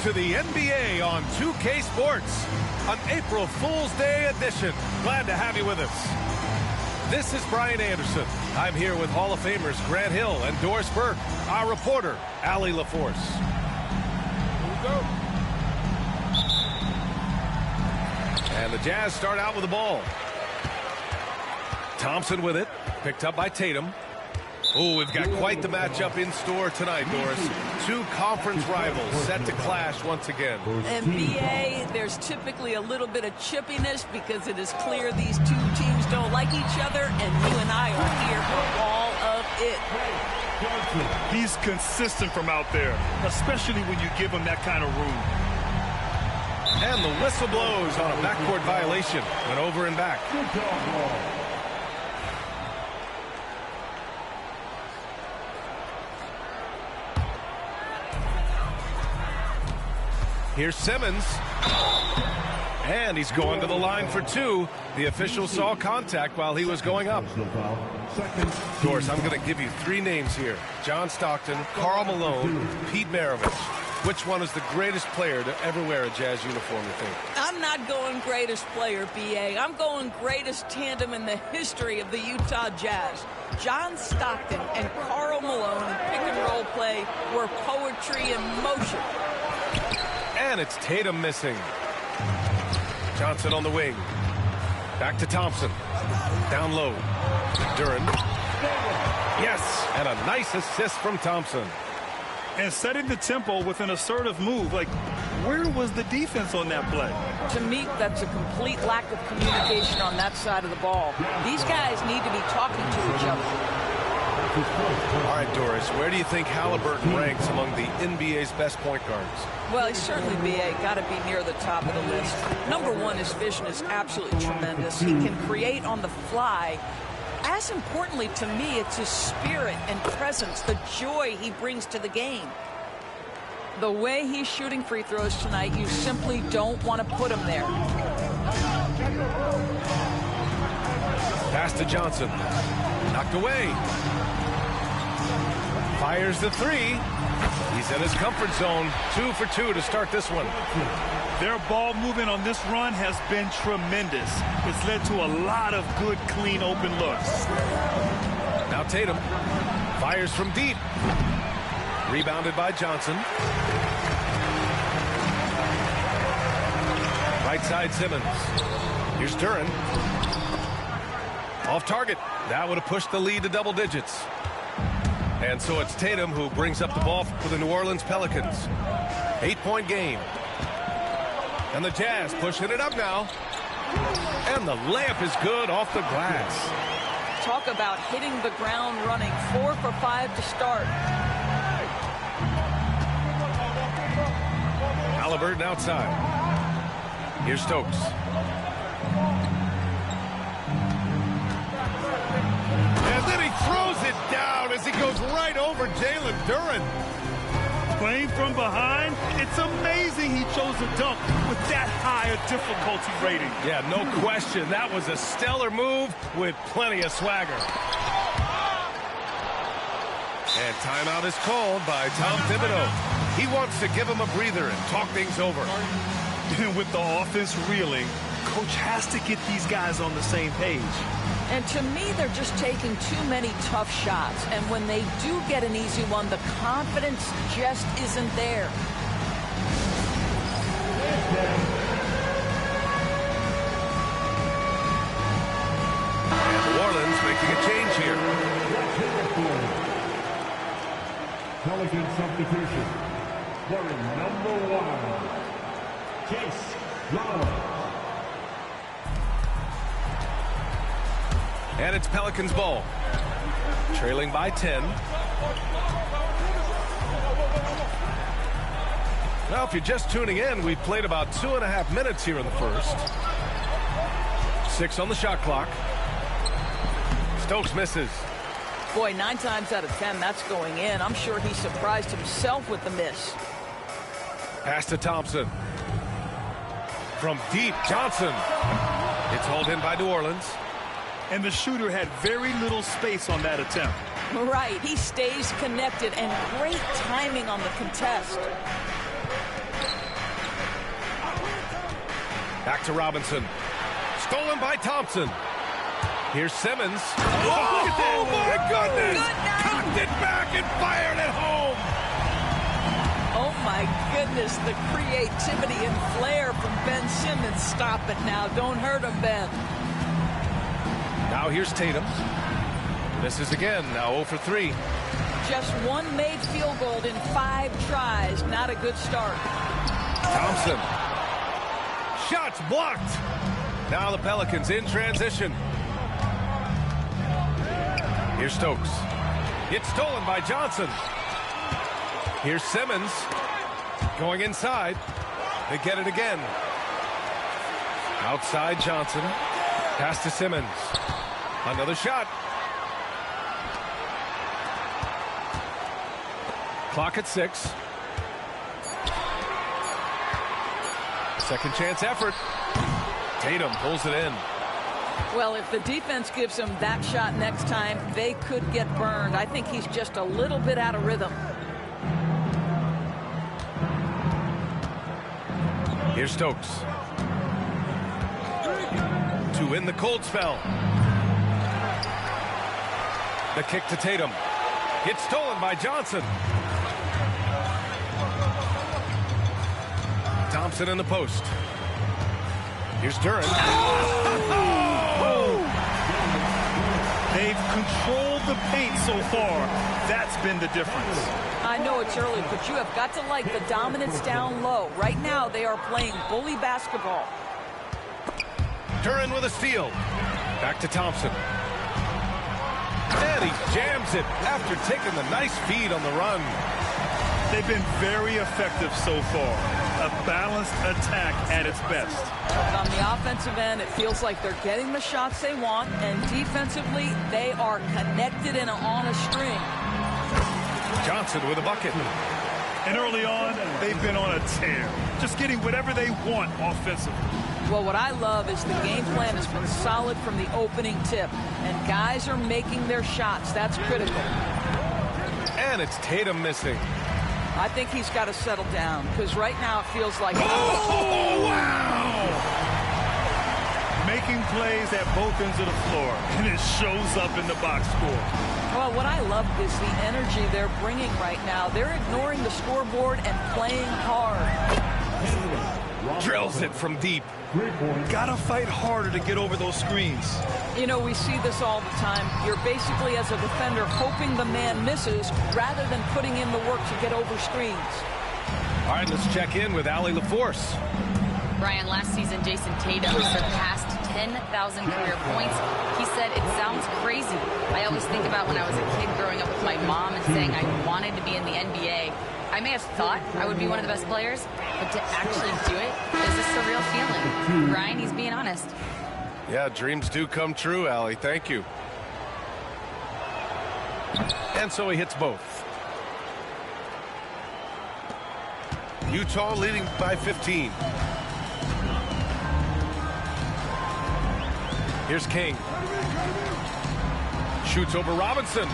to the NBA on 2K Sports, an April Fool's Day edition. Glad to have you with us. This is Brian Anderson. I'm here with Hall of Famers Grant Hill and Doris Burke, our reporter, Allie LaForce. And the Jazz start out with the ball. Thompson with it, picked up by Tatum. Oh, we've got quite the matchup in store tonight, Doris. Two conference rivals set to clash once again. And BA, there's typically a little bit of chippiness because it is clear these two teams don't like each other, and you and I are here for all of it. He's consistent from out there, especially when you give him that kind of room. And the whistle blows on a backcourt violation. Went over and back. Here's Simmons. And he's going to the line for two. The official saw contact while he was going up. Doris, I'm going to give you three names here. John Stockton, Karl Malone, Pete Maravich. Which one is the greatest player to ever wear a Jazz uniform, you think? I'm not going greatest player, BA. I'm going greatest tandem in the history of the Utah Jazz. John Stockton and Karl Malone in pick-and-roll play were poetry in motion. And it's Tatum missing. Johnson on the wing. Back to Thompson. Down low. Duren. Yes, and a nice assist from Thompson. And setting the tempo with an assertive move. Like, where was the defense on that play? To me, that's a complete lack of communication on that side of the ball. These guys need to be talking to each other. All right, Doris, where do you think Halliburton ranks among the NBA's best point guards? Well, he's certainly, BA, got to be near the top of the list. Number one, his vision is absolutely tremendous. He can create on the fly. As importantly to me, it's his spirit and presence, the joy he brings to the game. The way he's shooting free throws tonight, you simply don't want to put him there. Pass to Johnson. Knocked away. Fires the three. He's in his comfort zone. 2 for 2 to start this one. Their ball movement on this run has been tremendous. It's led to a lot of good, clean, open looks. Now Tatum fires from deep. Rebounded by Johnson. Right side Simmons. Here's Duren. Off target. That would have pushed the lead to double digits. And so it's Tatum who brings up the ball for the New Orleans Pelicans. 8-point game. And the Jazz pushing it up now. And the layup is good off the glass. Talk about hitting the ground running. 4 for 5 to start. Halliburton outside. Here's Stokes. And then he throws it down as he goes right over Jalen Duren. Playing from behind, it's amazing he chose a dunk with that high a difficulty rating. Yeah, no question. That was a stellar move with plenty of swagger. And timeout is called by Tom Thibodeau. He wants to give him a breather and talk things over. With the offense reeling, coach has to get these guys on the same page. And to me, they're just taking too many tough shots. And when they do get an easy one, the confidence just isn't there. And New Orleans making a change here. Pelican substitution. Wearing number 1, Chase Lowell. And it's Pelicans ball. Trailing by 10. Now, if you're just tuning in, we've played about 2.5 minutes here in the first. 6 on the shot clock. Stokes misses. Boy, 9 times out of 10, that's going in. I'm sure he surprised himself with the miss. Pass to Thompson. From deep, Johnson. It's hauled in by New Orleans. And the shooter had very little space on that attempt. Right, he stays connected, and great timing on the contest. Back to Robinson. Stolen by Thompson. Here's Simmons. Oh, my goodness! Cocked it back and fired it home. Oh, my goodness, the creativity and flair from Ben Simmons. Stop it now. Don't hurt him, Ben. Now here's Tatum. Misses again. Now 0 for 3. Just one made field goal in 5 tries. Not a good start. Thompson. Shots blocked. Now the Pelicans in transition. Here's Stokes. It's stolen by Johnson. Here's Simmons. Going inside. They get it again. Outside Johnson. Pass to Simmons. Another shot. Clock at 6. Second chance effort. Tatum pulls it in. Well, if the defense gives him that shot next time, they could get burned. I think he's just a little bit out of rhythm. Here's Stokes. To win the cold spell. The kick to Tatum. Gets stolen by Johnson. Thompson in the post. Here's Duren. They've controlled the paint so far. That's been the difference. I know it's early, but you have got to like the dominance down low. Right now, they are playing bully basketball. Duren with a steal. Back to Thompson. And he jams it after taking the nice feed on the run. They've been very effective so far. A balanced attack at its best. On the offensive end, it feels like they're getting the shots they want, and defensively, they are connected and on a string. Johnson with a bucket. And early on, they've been on a tear. Just getting whatever they want offensively. Well, what I love is the game plan has been solid from the opening tip, and guys are making their shots. That's critical. And it's Tatum missing. I think he's got to settle down, because right now it feels like... Oh, wow! Making plays at both ends of the floor, and it shows up in the box score. Well, what I love is the energy they're bringing right now. They're ignoring the scoreboard and playing hard. Drills it from deep. Gotta fight harder to get over those screens. You know, we see this all the time. You're basically, as a defender, hoping the man misses rather than putting in the work to get over screens. All right, let's check in with Allie LaForce. Brian, last season, Jason Tatum surpassed 10,000 career points. He said, it sounds crazy. I always think about when I was a kid growing up with my mom and saying I wanted to be in the NBA. I may have thought I would be one of the best players, but to actually do it is a surreal feeling. Brian, he's being honest. Yeah, dreams do come true, Allie. Thank you. And so he hits both. Utah leading by 15. Here's King. Shoots over Robinson.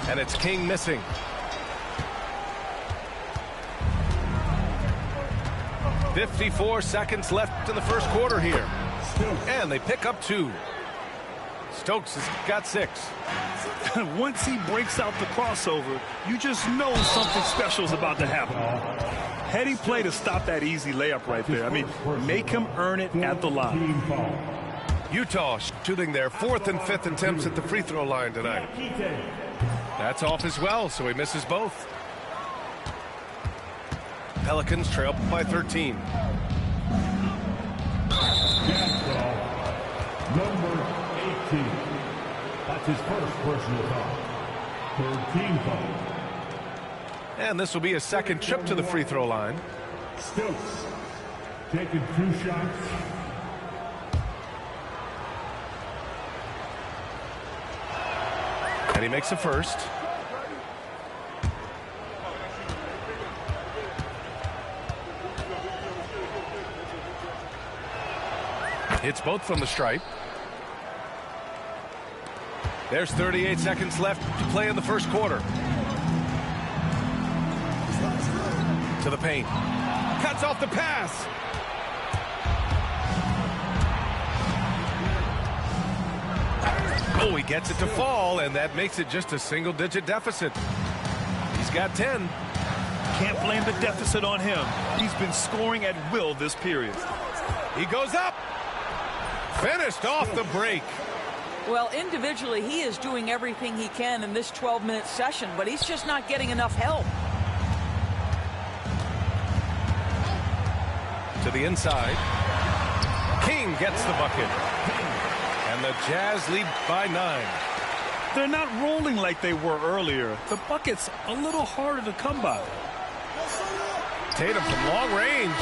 And it's King missing. .54 seconds left in the first quarter here. And they pick up 2. Stokes has got 6. Once he breaks out the crossover, you just know something special is about to happen. Heady play to stop that easy layup right there. I mean, make him earn it at the line. Utah shooting their 4th and 5th attempts at the free throw line tonight. That's off as well, so he misses both. Pelicans trail by 13. Number 18. That's his first personal foul. 3rd team foul. And this will be a second trip to the free throw line. Stokes taking 2 shots. And he makes a first. Hits both from the stripe. There's 38 seconds left to play in the first quarter. To the paint. Cuts off the pass. Oh, he gets it to fall, and that makes it just a single-digit deficit. He's got 10. Can't blame the deficit on him. He's been scoring at will this period. He goes up. Finished off the break. Well, individually, he is doing everything he can in this 12-minute session, but he's just not getting enough help. To the inside. King gets the bucket. And the Jazz lead by 9. They're not rolling like they were earlier. The bucket's a little harder to come by. Tatum from long range.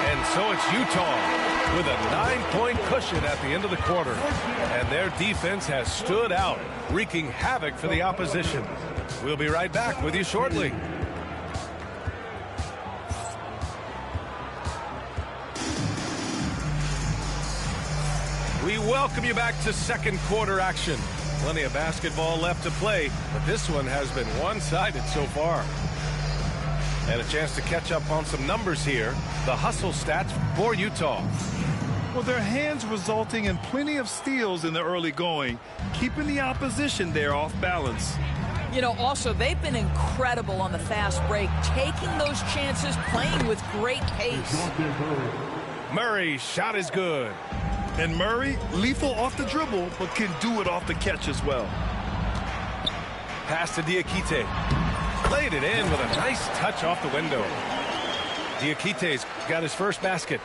And so it's Utah with a 9-point cushion at the end of the quarter. And their defense has stood out, wreaking havoc for the opposition. We'll be right back with you shortly. We welcome you back to second quarter action. Plenty of basketball left to play, but this one has been one-sided so far. And a chance to catch up on some numbers here. The hustle stats for Utah. Well, their hands resulting in plenty of steals in the early going, keeping the opposition there off balance. You know, also, they've been incredible on the fast break, taking those chances, playing with great pace. Murray's shot is good. And Murray, lethal off the dribble, but can do it off the catch as well. Pass to Diakite. Played it in with a nice touch off the window. Diakite's got his first basket.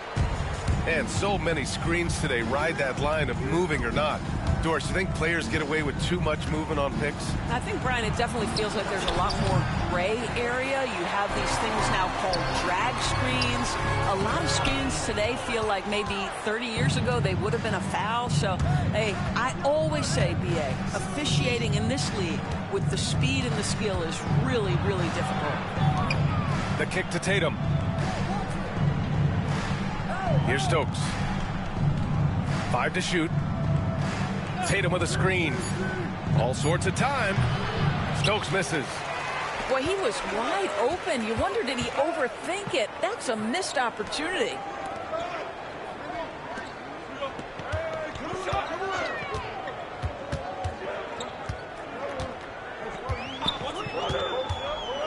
And so many screens today ride that line of moving or not. Doris, you think players get away with too much movement on picks? I think, Brian, it definitely feels like there's a lot more gray area. You have these things now called drag screens. A lot of screens today feel like maybe 30 years ago they would have been a foul. So, hey, I always say, B.A., officiating in this league with the speed and the skill is really, really difficult. The kick to Tatum. Here's Stokes. 5 to shoot. Tatum with a screen. All sorts of time. Stokes misses. Boy, he was wide open. You wonder, did he overthink it? That's a missed opportunity.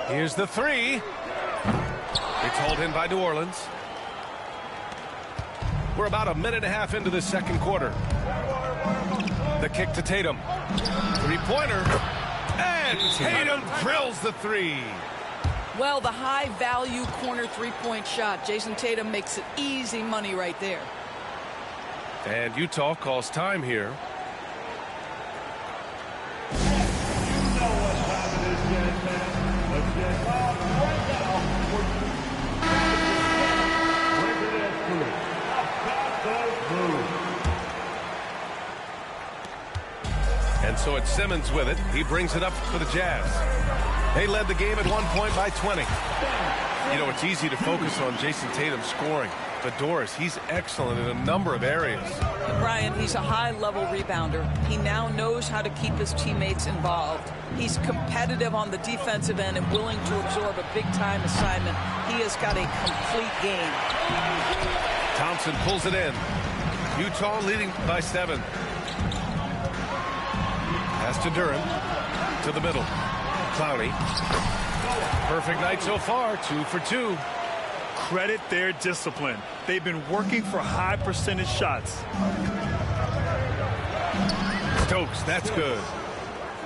Here's the three. It's hauled in by New Orleans. We're about a minute and a half into the second quarter. The kick to Tatum. Three-pointer. And Tatum drills the three. Well, the high-value corner three-point shot. Jason Tatum makes it easy money right there. And Utah calls time here. And so it's Simmons with it. He brings it up for the Jazz. They led the game at 1 point by 20. You know, it's easy to focus on Jason Tatum scoring. But Doris, he's excellent in a number of areas. Brian, he's a high-level rebounder. He now knows how to keep his teammates involved. He's competitive on the defensive end and willing to absorb a big-time assignment. He has got a complete game. Thompson pulls it in. Utah leading by 7. Pass to Duren. To the middle. Clowney. Perfect night so far. 2 for 2. Credit their discipline. They've been working for high percentage shots. Stokes, that's good.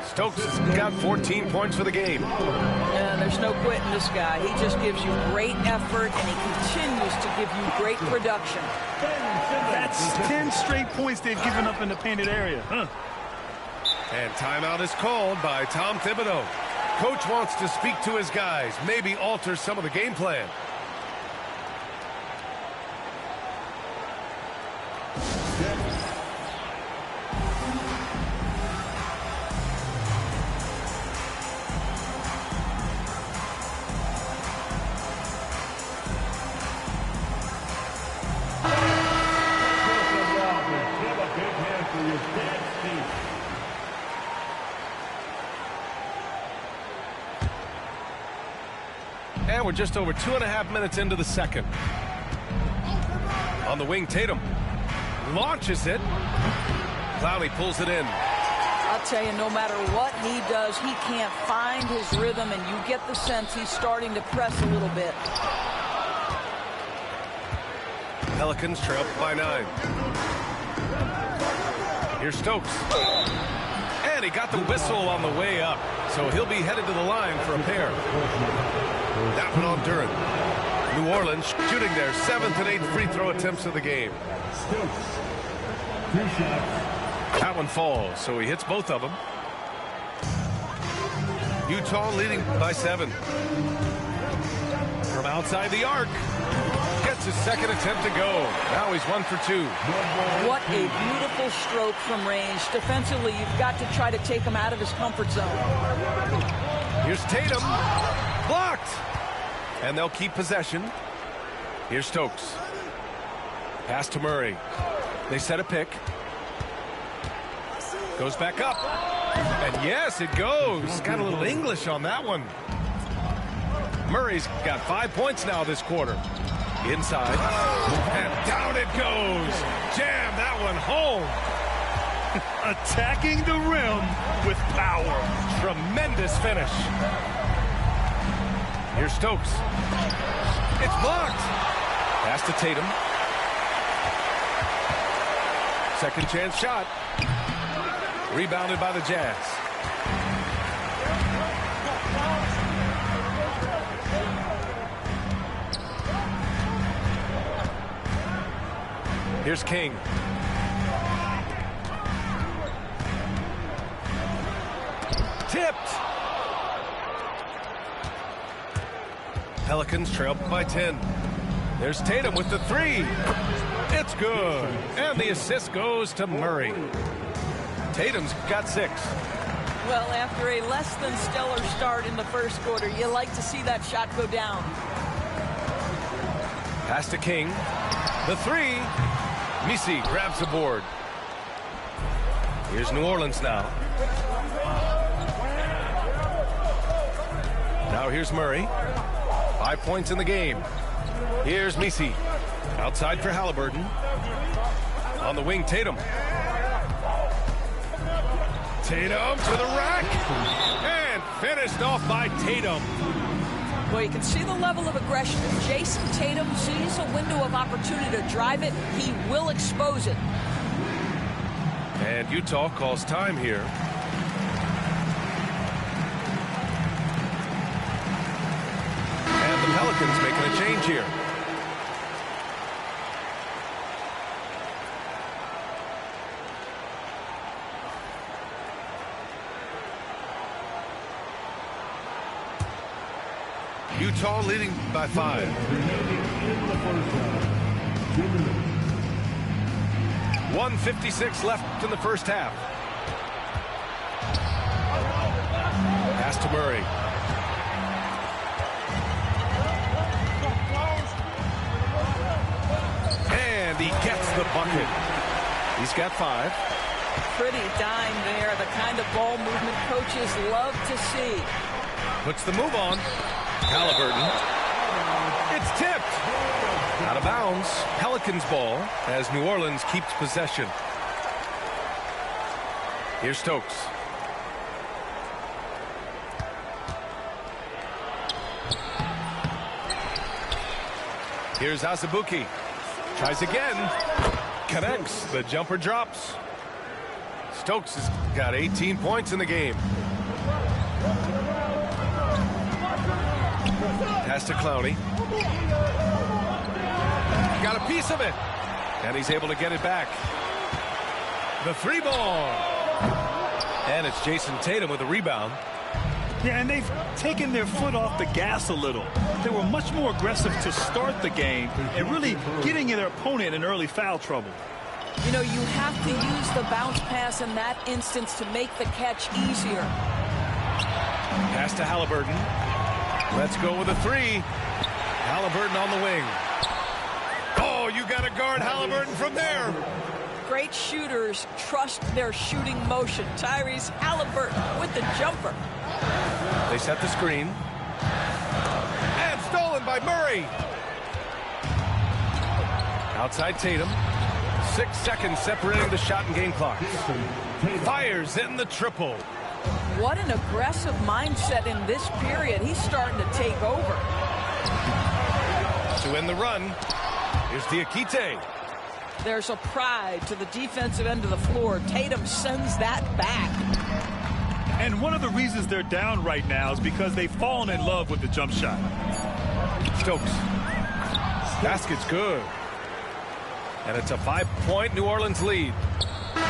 Stokes has got 14 points for the game. Yeah, there's no quitting this guy. He just gives you great effort, and he continues to give you great production. That's 10 straight points they've given up in the painted area. And timeout is called by Tom Thibodeau. Coach wants to speak to his guys, maybe alter some of the game plan. And we're just over 2.5 minutes into the second. On the wing, Tatum launches it. Clowney pulls it in. I'll tell you, no matter what he does, he can't find his rhythm, and you get the sense he's starting to press a little bit. Pelicans trail by 9. Here's Stokes. And he got the whistle on the way up, so he'll be headed to the line for a pair. That one on Duren. New Orleans shooting their 7th and 8th free throw attempts of the game. That one falls, so he hits both of them. Utah leading by 7. From outside the arc. Gets his second attempt to go. Now he's 1 for 2. What a beautiful stroke from range. Defensively, you've got to try to take him out of his comfort zone. Here's Tatum. Blocked. And they'll keep possession. Here's Stokes. Pass to Murray. They set a pick. Goes back up. And yes, it goes. Got a little English on that one. Murray's got 5 points now this quarter. Inside. And down it goes. Jam that one home. Attacking the rim with power. Tremendous finish. Here's Stokes. It's blocked. Pass to Tatum. Second chance shot. Rebounded by the Jazz. Here's King. Tipped. Pelicans trail by 10. There's Tatum with the 3. It's good. And the assist goes to Murray. Tatum's got 6. Well, after a less than stellar start in the first quarter, you like to see that shot go down. Pass to King. The 3. Misi grabs the board. Here's New Orleans now. Now here's Murray. 5 points in the game. Here's Misi. Outside for Halliburton. On the wing, Tatum. Tatum to the rack. And finished off by Tatum. Well, you can see the level of aggression. If Jason Tatum sees a window of opportunity to drive it, he will expose it. And Utah calls time here. And the Pelicans making a change here. Utah leading by 5. 1:56 left in the first half. Pass to Murray. And he gets the bucket. He's got 5. Pretty dime there, the kind of ball movement coaches love to see. Puts the move on. Halliburton. It's tipped. Out of bounds. Pelicans ball as New Orleans keeps possession. Here's Stokes. Here's Azubuike. Tries again. Connects. The jumper drops. Stokes has got 18 points in the game. Pass to Clowney. Got a piece of it. And he's able to get it back. The 3 ball. And it's Jason Tatum with a rebound. Yeah, and they've taken their foot off the gas a little. They were much more aggressive to start the game and really getting their opponent in early foul trouble. You know, you have to use the bounce pass in that instance to make the catch easier. Pass to Halliburton. Let's go with a 3. Halliburton on the wing. Oh, you got to guard Halliburton from there. Great shooters trust their shooting motion. Tyrese Halliburton with the jumper. They set the screen. And stolen by Murray. Outside Tatum. 6 seconds separating the shot and game clock. Fires in the triple. What an aggressive mindset in this period. He's starting to take over. To end the run, here's Diakite. There's a pride to the defensive end of the floor. Tatum sends that back. And one of the reasons they're down right now is because they've fallen in love with the jump shot. Stokes. Basket's good. And it's a 5-point New Orleans lead.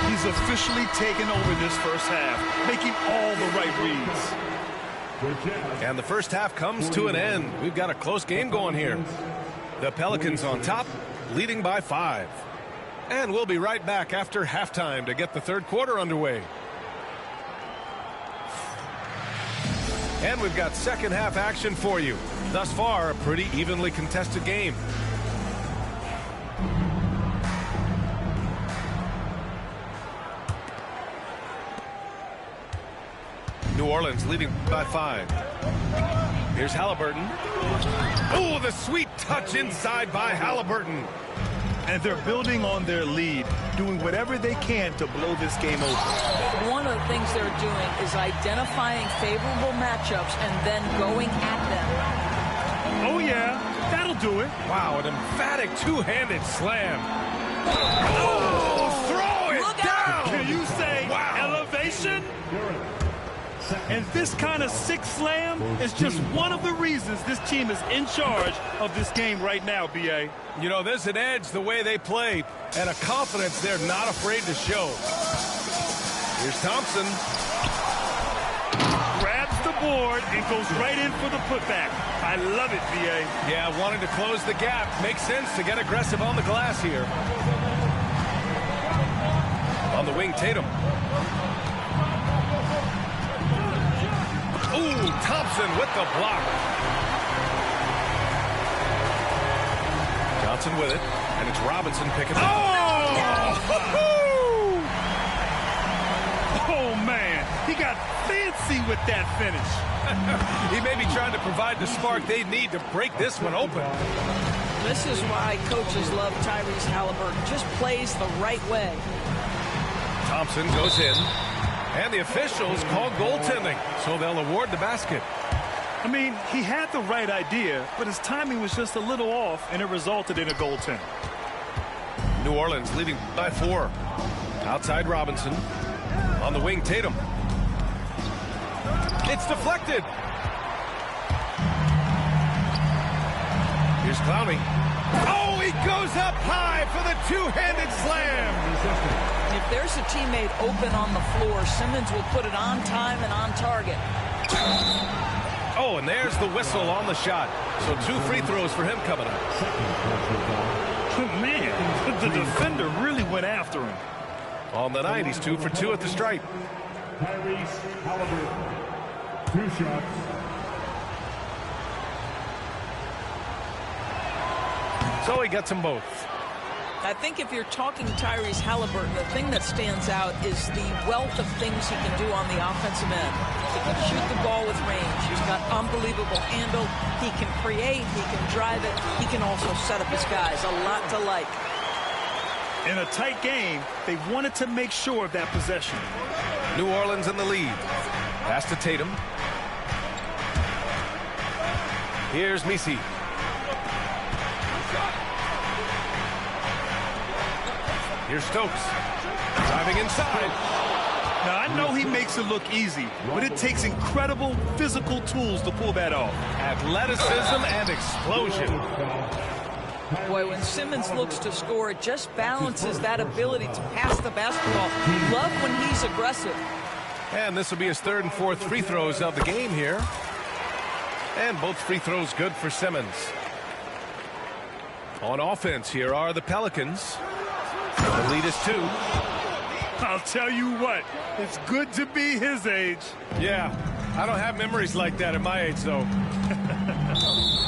He's officially taken over this first half, making all the right reads. And the first half comes to an end. We've got a close game going here. The Pelicans on top, leading by 5. And we'll be right back after halftime to get the third quarter underway. And we've got second half action for you. Thus far, a pretty evenly contested game. New Orleans leading by 5. Here's Halliburton. Oh, the sweet touch inside by Halliburton. And they're building on their lead, doing whatever they can to blow this game open. One of the things they're doing is identifying favorable matchups and then going at them. Oh, yeah, that'll do it. Wow, an emphatic two-handed slam. Oh, throw it Look down. out. Can you say Wow. elevation? And this kind of six slam is just one of the reasons this team is in charge of this game right now, B.A. You know, there's an edge the way they play and a confidence they're not afraid to show. Here's Thompson. Grabs the board and goes right in for the putback. I love it, B.A. Yeah, wanting to close the gap. Makes sense to get aggressive on the glass here. On the wing, Tatum. Ooh, Thompson with the block. Johnson with it, and it's Robinson picking up. Oh! Oh, man. He got fancy with that finish. He may be trying to provide the spark they need to break this one open. This is why coaches love Tyrese Halliburton. Just plays the right way. Thompson goes in, and the officials call goaltending, so they'll award the basket. I mean, he had the right idea, but his timing was just a little off, and it resulted in a goaltend. New Orleans leading by 4. Outside Robinson. On the wing, Tatum. It's deflected. Here's Clowney. Oh, he goes up high for the two-handed slam. If there's a teammate open on the floor, Simmons will put it on time and on target. Oh, and there's the whistle on the shot. So 2 free throws for him coming up. Man, the defender really went after him. On the night, he's 2 for 2 at the stripe. Tyrese Halliburton. 2 shots. So he gets them both. I think if you're talking Tyrese Halliburton, the thing that stands out is the wealth of things he can do on the offensive end. He can shoot the ball with range. He's got unbelievable handle. He can create. He can drive it. He can also set up his guys. A lot to like. In a tight game, they wanted to make sure of that possession. New Orleans in the lead. Pass to Tatum. Here's Messi. Here's Stokes. Driving inside. Now, I know he makes it look easy, but it takes incredible physical tools to pull that off. Athleticism and explosion. Boy, when Simmons looks to score, it just balances that ability to pass the basketball. Love when he's aggressive. And this will be his 3rd and 4th free throws of the game here. And both free throws good for Simmons. On offense, here are the Pelicans. The lead is 2. I'll tell you what, it's good to be his age. Yeah, I don't have memories like that at my age, though.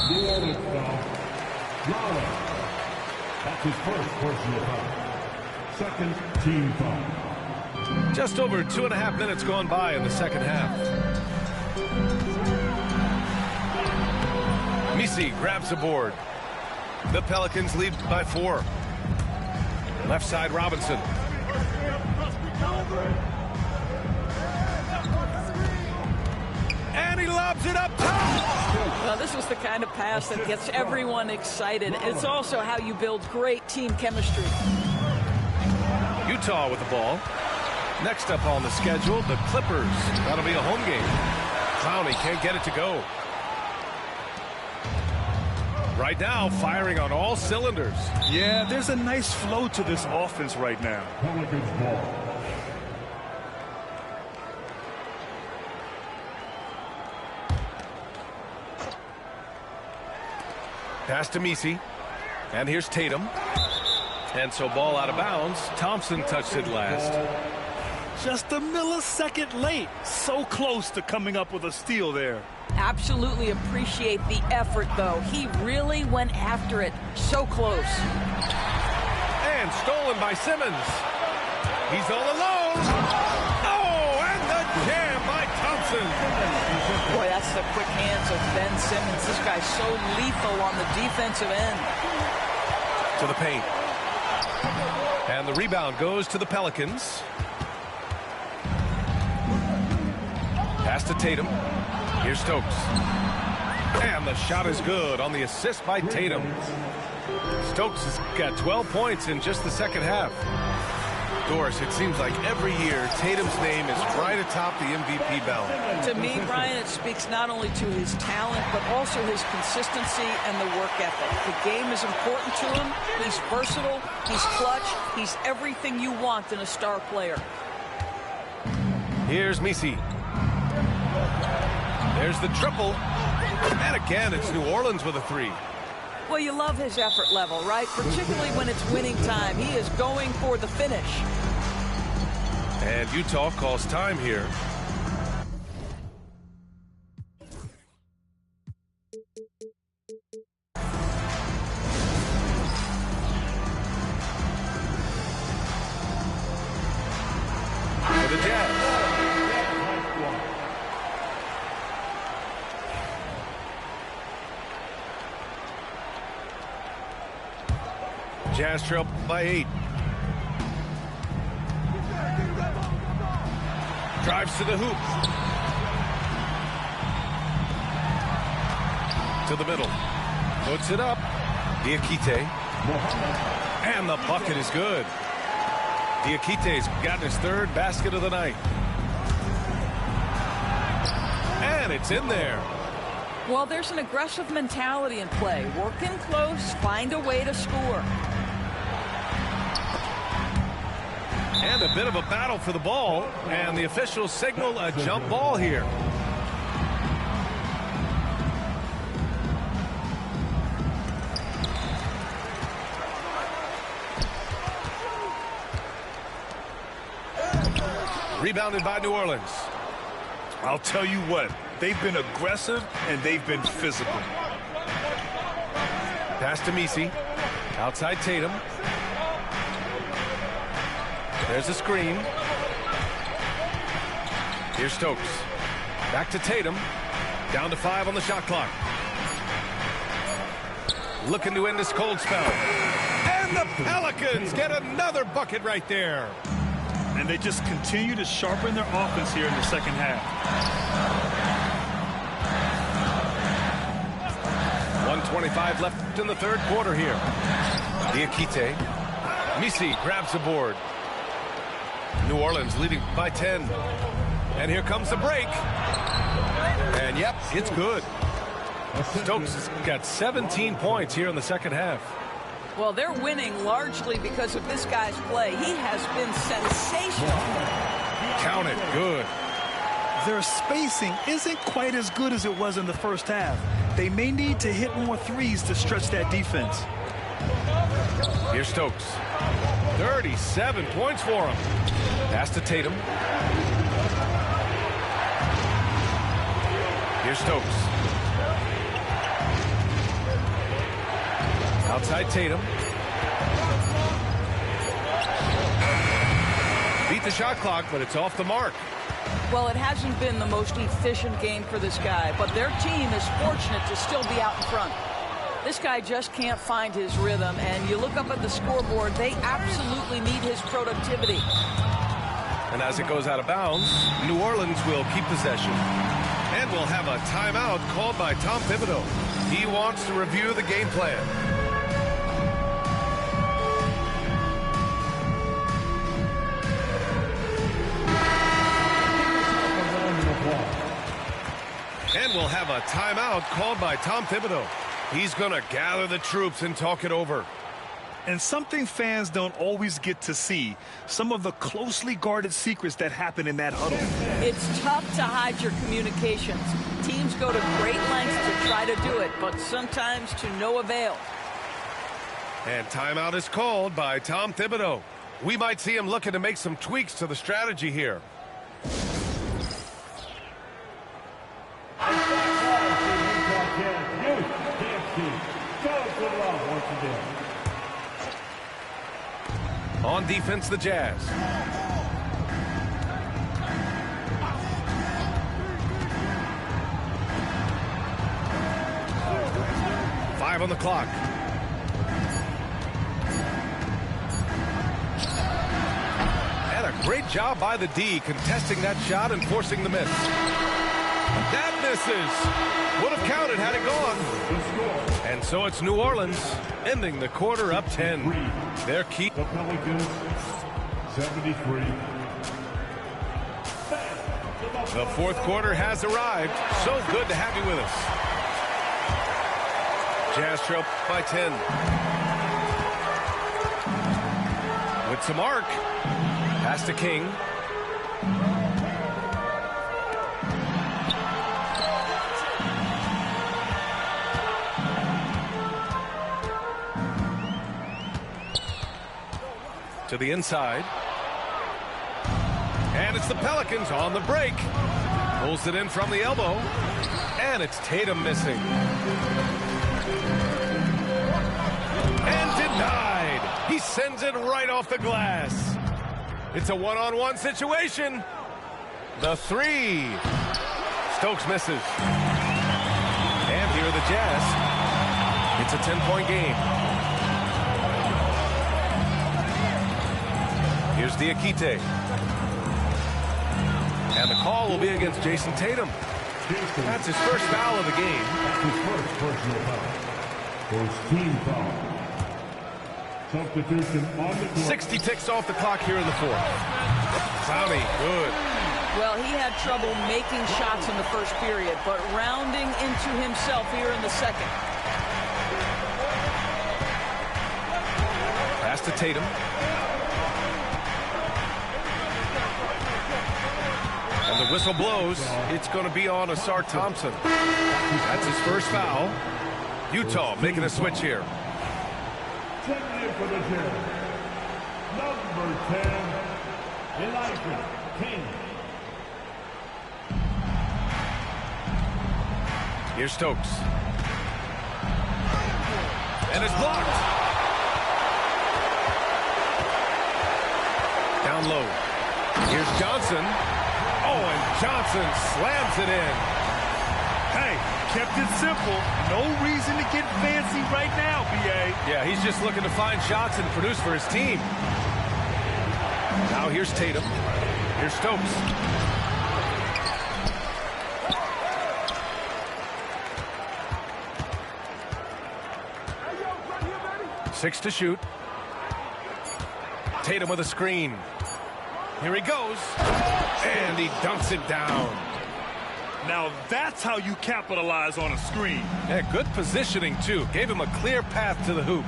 New Orleans foul. Lawler. That's his first personal foul. Second team foul. Just over 2.5 minutes gone by in the second half. Messi grabs the board. The Pelicans lead by 4. Left side, Robinson. And he lobs it up top. Well, this is the kind of pass that gets everyone excited. It's also how you build great team chemistry. Utah with the ball. Next up on the schedule, the Clippers. That'll be a home game. Clowney can't get it to go. Right now, firing on all cylinders. Yeah, there's a nice flow to this offense right now. Pelicans ball. Pass to Messi. And here's Tatum. And so ball out of bounds. Thompson touched it last. Just a millisecond late. So close to coming up with a steal there. Absolutely appreciate the effort, though. He really went after it. So close. And stolen by Simmons. He's all alone. Oh, and the jam by Thompson. Boy, that's the quick hands of Ben Simmons. This guy's so lethal on the defensive end. To the paint. And the rebound goes to the Pelicans. Pass to Tatum. Here's Stokes. And the shot is good on the assist by Tatum. Stokes has got 12 points in just the second half. Doris, it seems like every year Tatum's name is right atop the MVP ballot. To me, Brian, it speaks not only to his talent, but also his consistency and the work ethic. The game is important to him. He's versatile. He's clutch. He's everything you want in a star player. Here's Messi. There's the triple. And again, it's New Orleans with a three. Well, you love his effort level, right? Particularly when it's winning time. He is going for the finish. And Utah calls time here. For the Jazz. Jazz trail by 8. Drives to the hoop. To the middle. Puts it up. Diakite. And the bucket is good. Diakite's gotten his third basket of the night. And it's in there. Well, there's an aggressive mentality in play. Working close, find a way to score. And a bit of a battle for the ball, and the officials signal a jump ball here. Rebounded by New Orleans. I'll tell you what, they've been aggressive and they've been physical. Pass to Messi. Outside Tatum. There's a screen. Here's Stokes. Back to Tatum. Down to 5 on the shot clock. Looking to end this cold spell. And the Pelicans get another bucket right there. And they just continue to sharpen their offense here in the second half. 1:25 left in the third quarter here. Diakite. Messi grabs the board. New Orleans leading by 10. And here comes the break. And yep, it's good. Stokes has got 17 points here in the second half. Well, they're winning largely because of this guy's play. He has been sensational. Count it. Good. Their spacing isn't quite as good as it was in the first half. They may need to hit more threes to stretch that defense. Here's Stokes. 37 points for him. Pass to Tatum. Here's Stokes. Outside Tatum. Beat the shot clock, but it's off the mark. Well, it hasn't been the most efficient game for this guy, but their team is fortunate to still be out in front. This guy just can't find his rhythm, and you look up at the scoreboard, they absolutely need his productivity. And as it goes out of bounds, New Orleans will keep possession. And we'll have a timeout called by Tom Thibodeau. He wants to review the game plan. And we'll have a timeout called by Tom Thibodeau. He's going to gather the troops and talk it over. And something fans don't always get to see, some of the closely guarded secrets that happen in that huddle. It's tough to hide your communications. Teams go to great lengths to try to do it, but sometimes to no avail. And timeout is called by Tom Thibodeau. We might see him looking to make some tweaks to the strategy here. On defense, the Jazz. Five on the clock. And a great job by the D contesting that shot and forcing the miss. That misses. Would have counted had it gone. And so it's New Orleans ending the quarter up 10. Their key. The Pelicans, 73. The fourth quarter has arrived. So good to have you with us. Jazz trail by 10. With some arc. Pass to King. To the inside. And it's the Pelicans on the break. Pulls it in from the elbow. And it's Tatum missing. And denied. He sends it right off the glass. It's a one-on-one situation. The three. Stokes misses. And here are the Jazz. It's a 10-point game. Here's Diakite. And the call will be against Jason Tatum. That's his first foul of the game. His first personal foul. First team foul. Substitution on the court. 60 ticks off the clock here in the fourth. Clowney, good. Well, he had trouble making shots in the first period, but rounding into himself here in the second. Pass to Tatum. And the whistle blows. It's going to be on Asar Thompson. That's his first foul. Utah making a switch here. Checking in for the Jazz. Number 10, Elijah King. Here's Stokes. And it's blocked. Down low. Here's Johnson. Oh, and Johnson slams it in. Hey, kept it simple. No reason to get fancy right now, B.A. Yeah, he's just looking to find shots and produce for his team. Now here's Tatum. Here's Stokes. Six to shoot. Tatum with a screen. Here he goes. And he dunks it down. Now that's how you capitalize on a screen. Yeah, good positioning, too. Gave him a clear path to the hoop.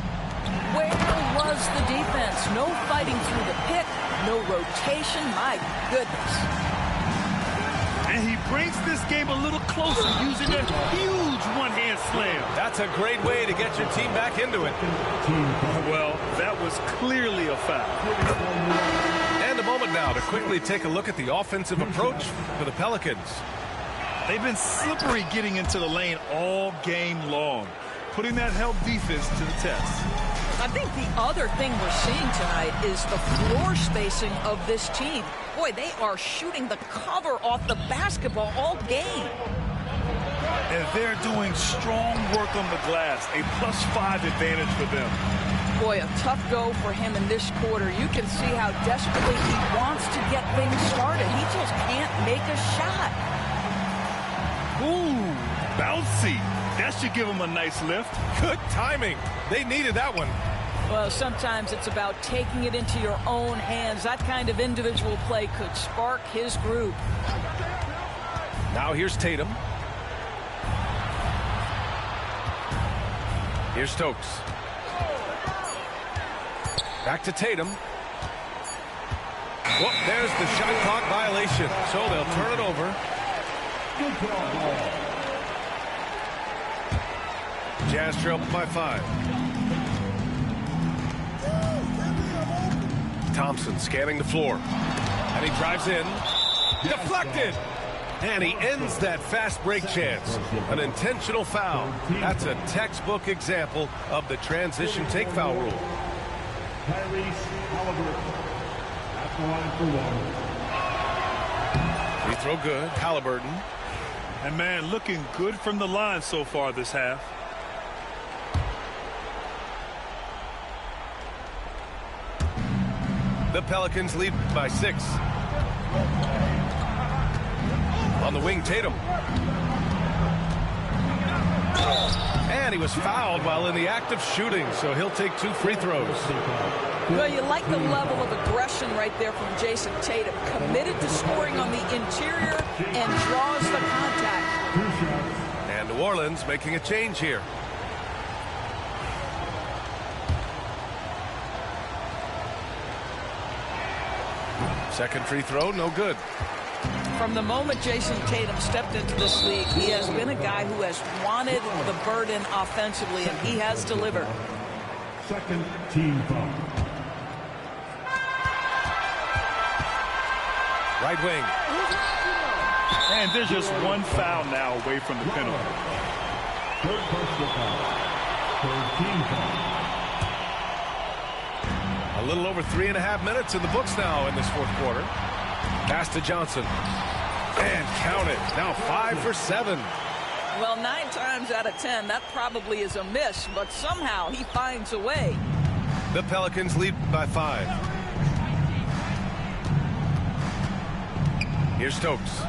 Where was the defense? No fighting through the pick, no rotation. My goodness. And he brings this game a little closer using a huge one-hand slam. That's a great way to get your team back into it. Well, that was clearly a foul. And a moment now to quickly take a look at the offensive approach for the Pelicans. They've been slippery getting into the lane all game long, putting that help defense to the test. I think the other thing we're seeing tonight is the floor spacing of this team. Boy, they are shooting the cover off the basketball all game. And they're doing strong work on the glass. A +5 advantage for them. Boy, a tough go for him in this quarter. You can see how desperately he wants to get things started. He just can't make a shot. Ooh, bouncy. That should give him a nice lift. Good timing. They needed that one. Well, sometimes it's about taking it into your own hands. That kind of individual play could spark his group. Now here's Tatum. Here's Stokes. Back to Tatum. Well, there's the shot clock violation, so they'll turn it over. Jazz trail by 5. Thompson scanning the floor. And he drives in. Deflected. And he ends that fast break chance. An intentional foul. That's a textbook example of the transition take foul rule. Tyrese Halliburton at the line for one. Free throw good. Halliburton. And man, looking good from the line so far this half. The Pelicans lead by 6. On the wing, Tatum. And he was fouled while in the act of shooting, so he'll take 2 free throws. Well, you like the level of aggression right there from Jason Tatum. Committed to scoring on the interior and draws the contact. And New Orleans making a change here. Second free throw, no good. From the moment Jason Tatum stepped into this league, he has been a guy who has wanted the burden offensively, and he has delivered. Second team foul. Right wing. And there's just one foul now away from the penalty. Third personal foul. Third team foul. A little over 3.5 minutes in the books now in this fourth quarter. Pass to Johnson. And count it. Now 5 for 7. Well, 9 times out of 10, that probably is a miss, but somehow he finds a way. The Pelicans lead by 5. Here's Stokes.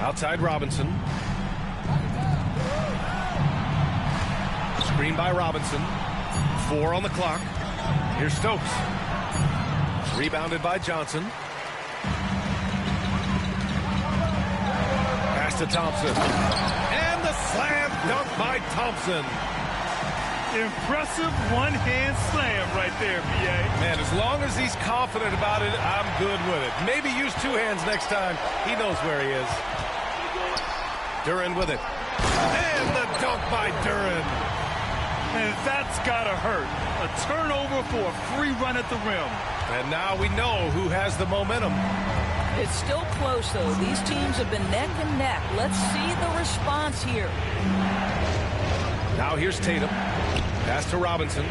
Outside Robinson. Screen by Robinson. 4 on the clock. Here's Stokes. Rebounded by Johnson. Pass to Thompson. And the slam dunk by Thompson. Impressive one-hand slam right there, B.A. Man, as long as he's confident about it, I'm good with it. Maybe use 2 hands next time. He knows where he is. Duren with it. And the dunk by Duren. And that's gotta hurt. A turnover for a free run at the rim. And now we know who has the momentum. It's still close, though. These teams have been neck and neck. Let's see the response here. Now here's Tatum. Pass to Robinson.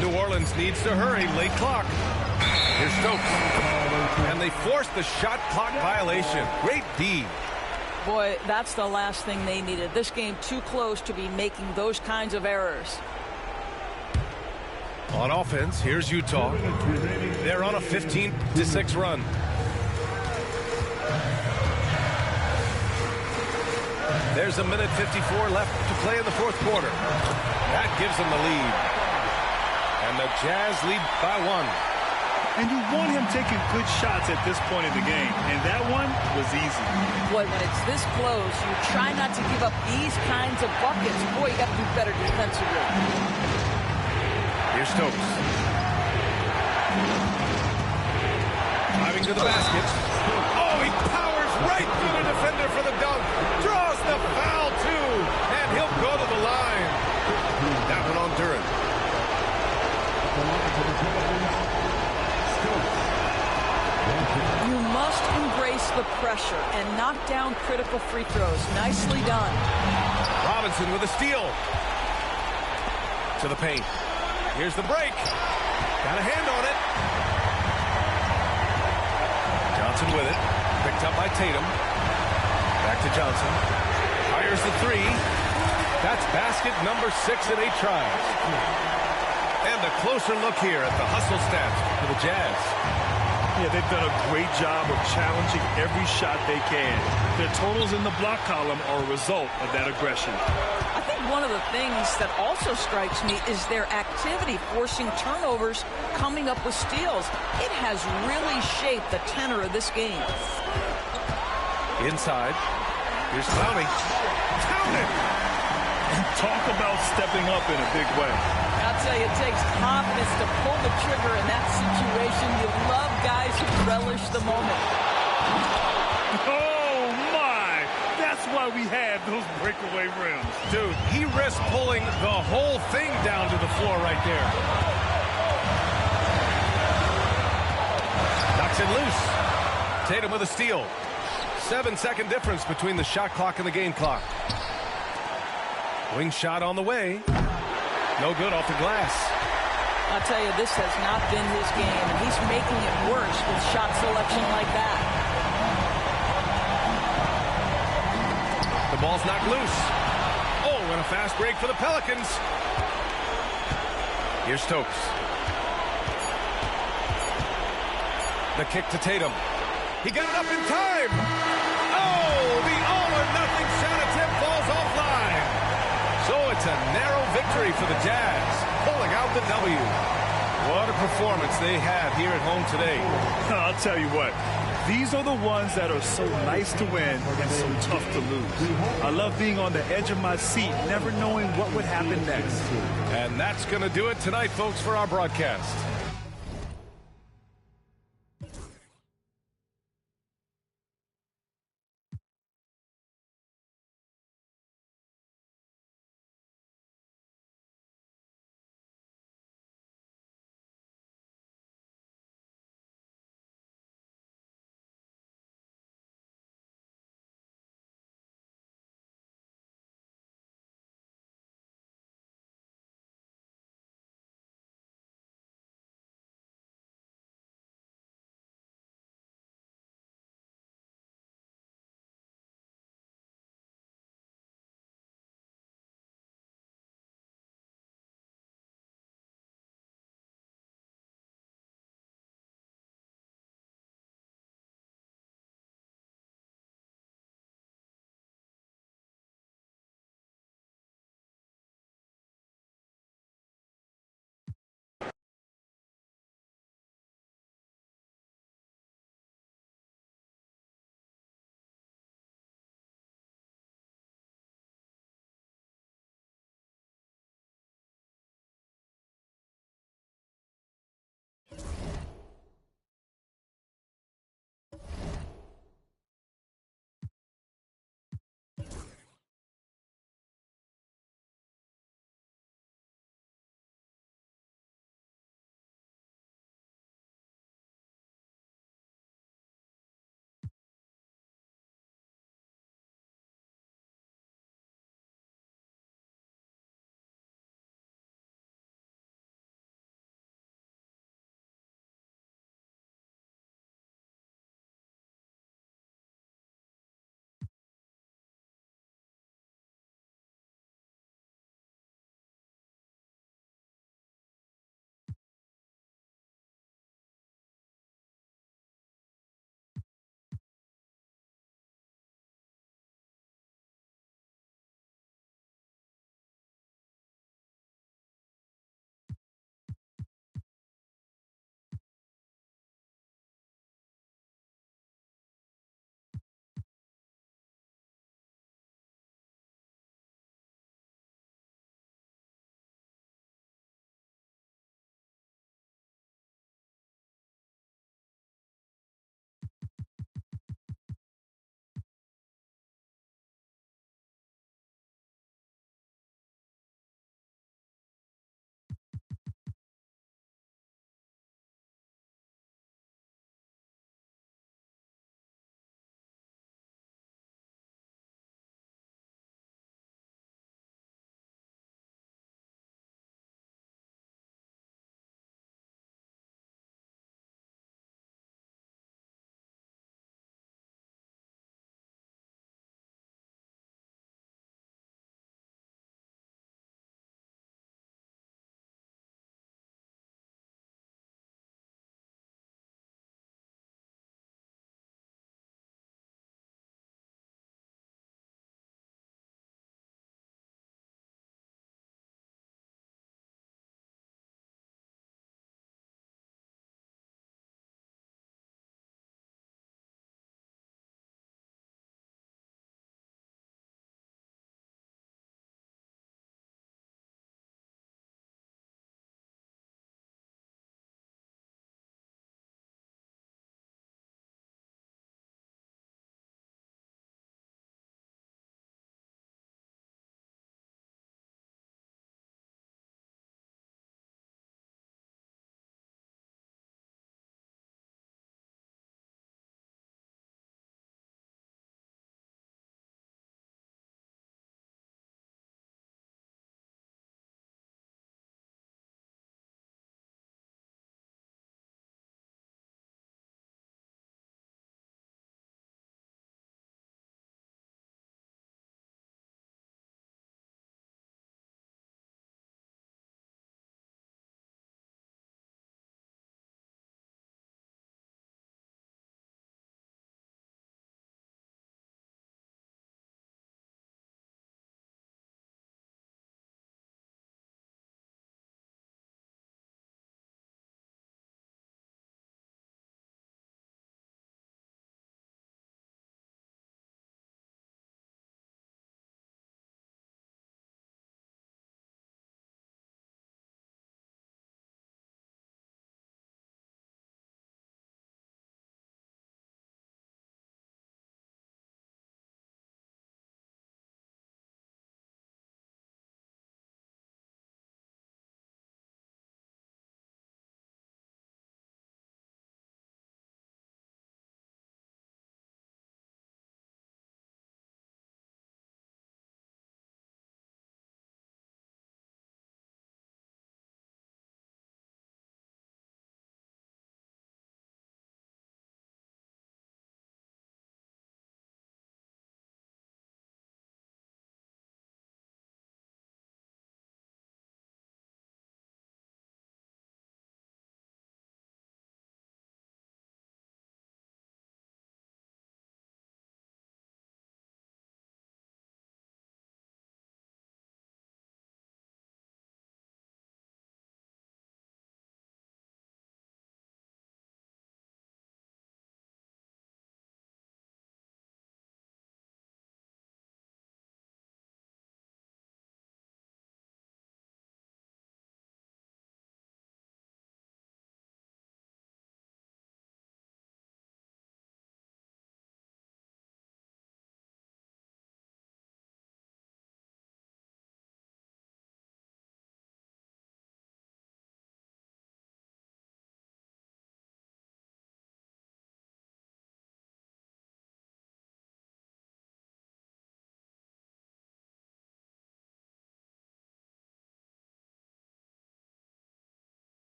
New Orleans needs to hurry. Late clock. Here's Stokes. And they forced the shot clock violation. Great D. Boy, that's the last thing they needed. This game too close to be making those kinds of errors. On offense, here's Utah. They're on a 15-6 run. There's a minute 54 left to play in the fourth quarter. That gives them the lead. And the Jazz lead by 1. And you want him taking good shots at this point in the game. And that one was easy. Boy, when it's this close, you try not to give up these kinds of buckets. Boy, you got to do better defensively. Here's Stokes. Driving to the basket. Oh, he powers right through the defender for the dunk. Draws the foul, too. And he'll go to the line. That one on Duren. You must embrace the pressure and knock down critical free throws. Nicely done. Robinson with a steal. To the paint. Here's the break. Got a hand on it. Johnson with it. Picked up by Tatum. Back to Johnson. Fires the three. That's basket number 6 in 8 tries. And a closer look here at the hustle stats for the Jazz. Yeah, they've done a great job of challenging every shot they can. Their totals in the block column are a result of that aggression. I think one of the things that also strikes me is their activity forcing turnovers, coming up with steals. It has really shaped the tenor of this game. Inside. Here's Clowney. Counted! And talk about stepping up in a big way. I'll tell you, it takes confidence to pull the trigger in that situation. You love guys who relish the moment. Oh, my! That's why we had those breakaway rims. Dude, he risked pulling the whole thing down to the floor right there. Knocks it loose. Tatum with a steal. 7-second difference between the shot clock and the game clock. Wing shot on the way. No good off the glass. I'll tell you, this has not been his game, and he's making it worse with shot selection like that. The ball's knocked loose. Oh, and a fast break for the Pelicans. Here's Stokes. The kick to Tatum. He got it up in time. Oh, the all-or-nothing shot attempt falls offline. So it's a narrow victory for the Jazz, pulling out the W. What a performance they had here at home today. I'll tell you what, these are the ones that are so nice to win and so tough to lose. I love being on the edge of my seat, never knowing what would happen next. And that's going to do it tonight, folks, for our broadcast.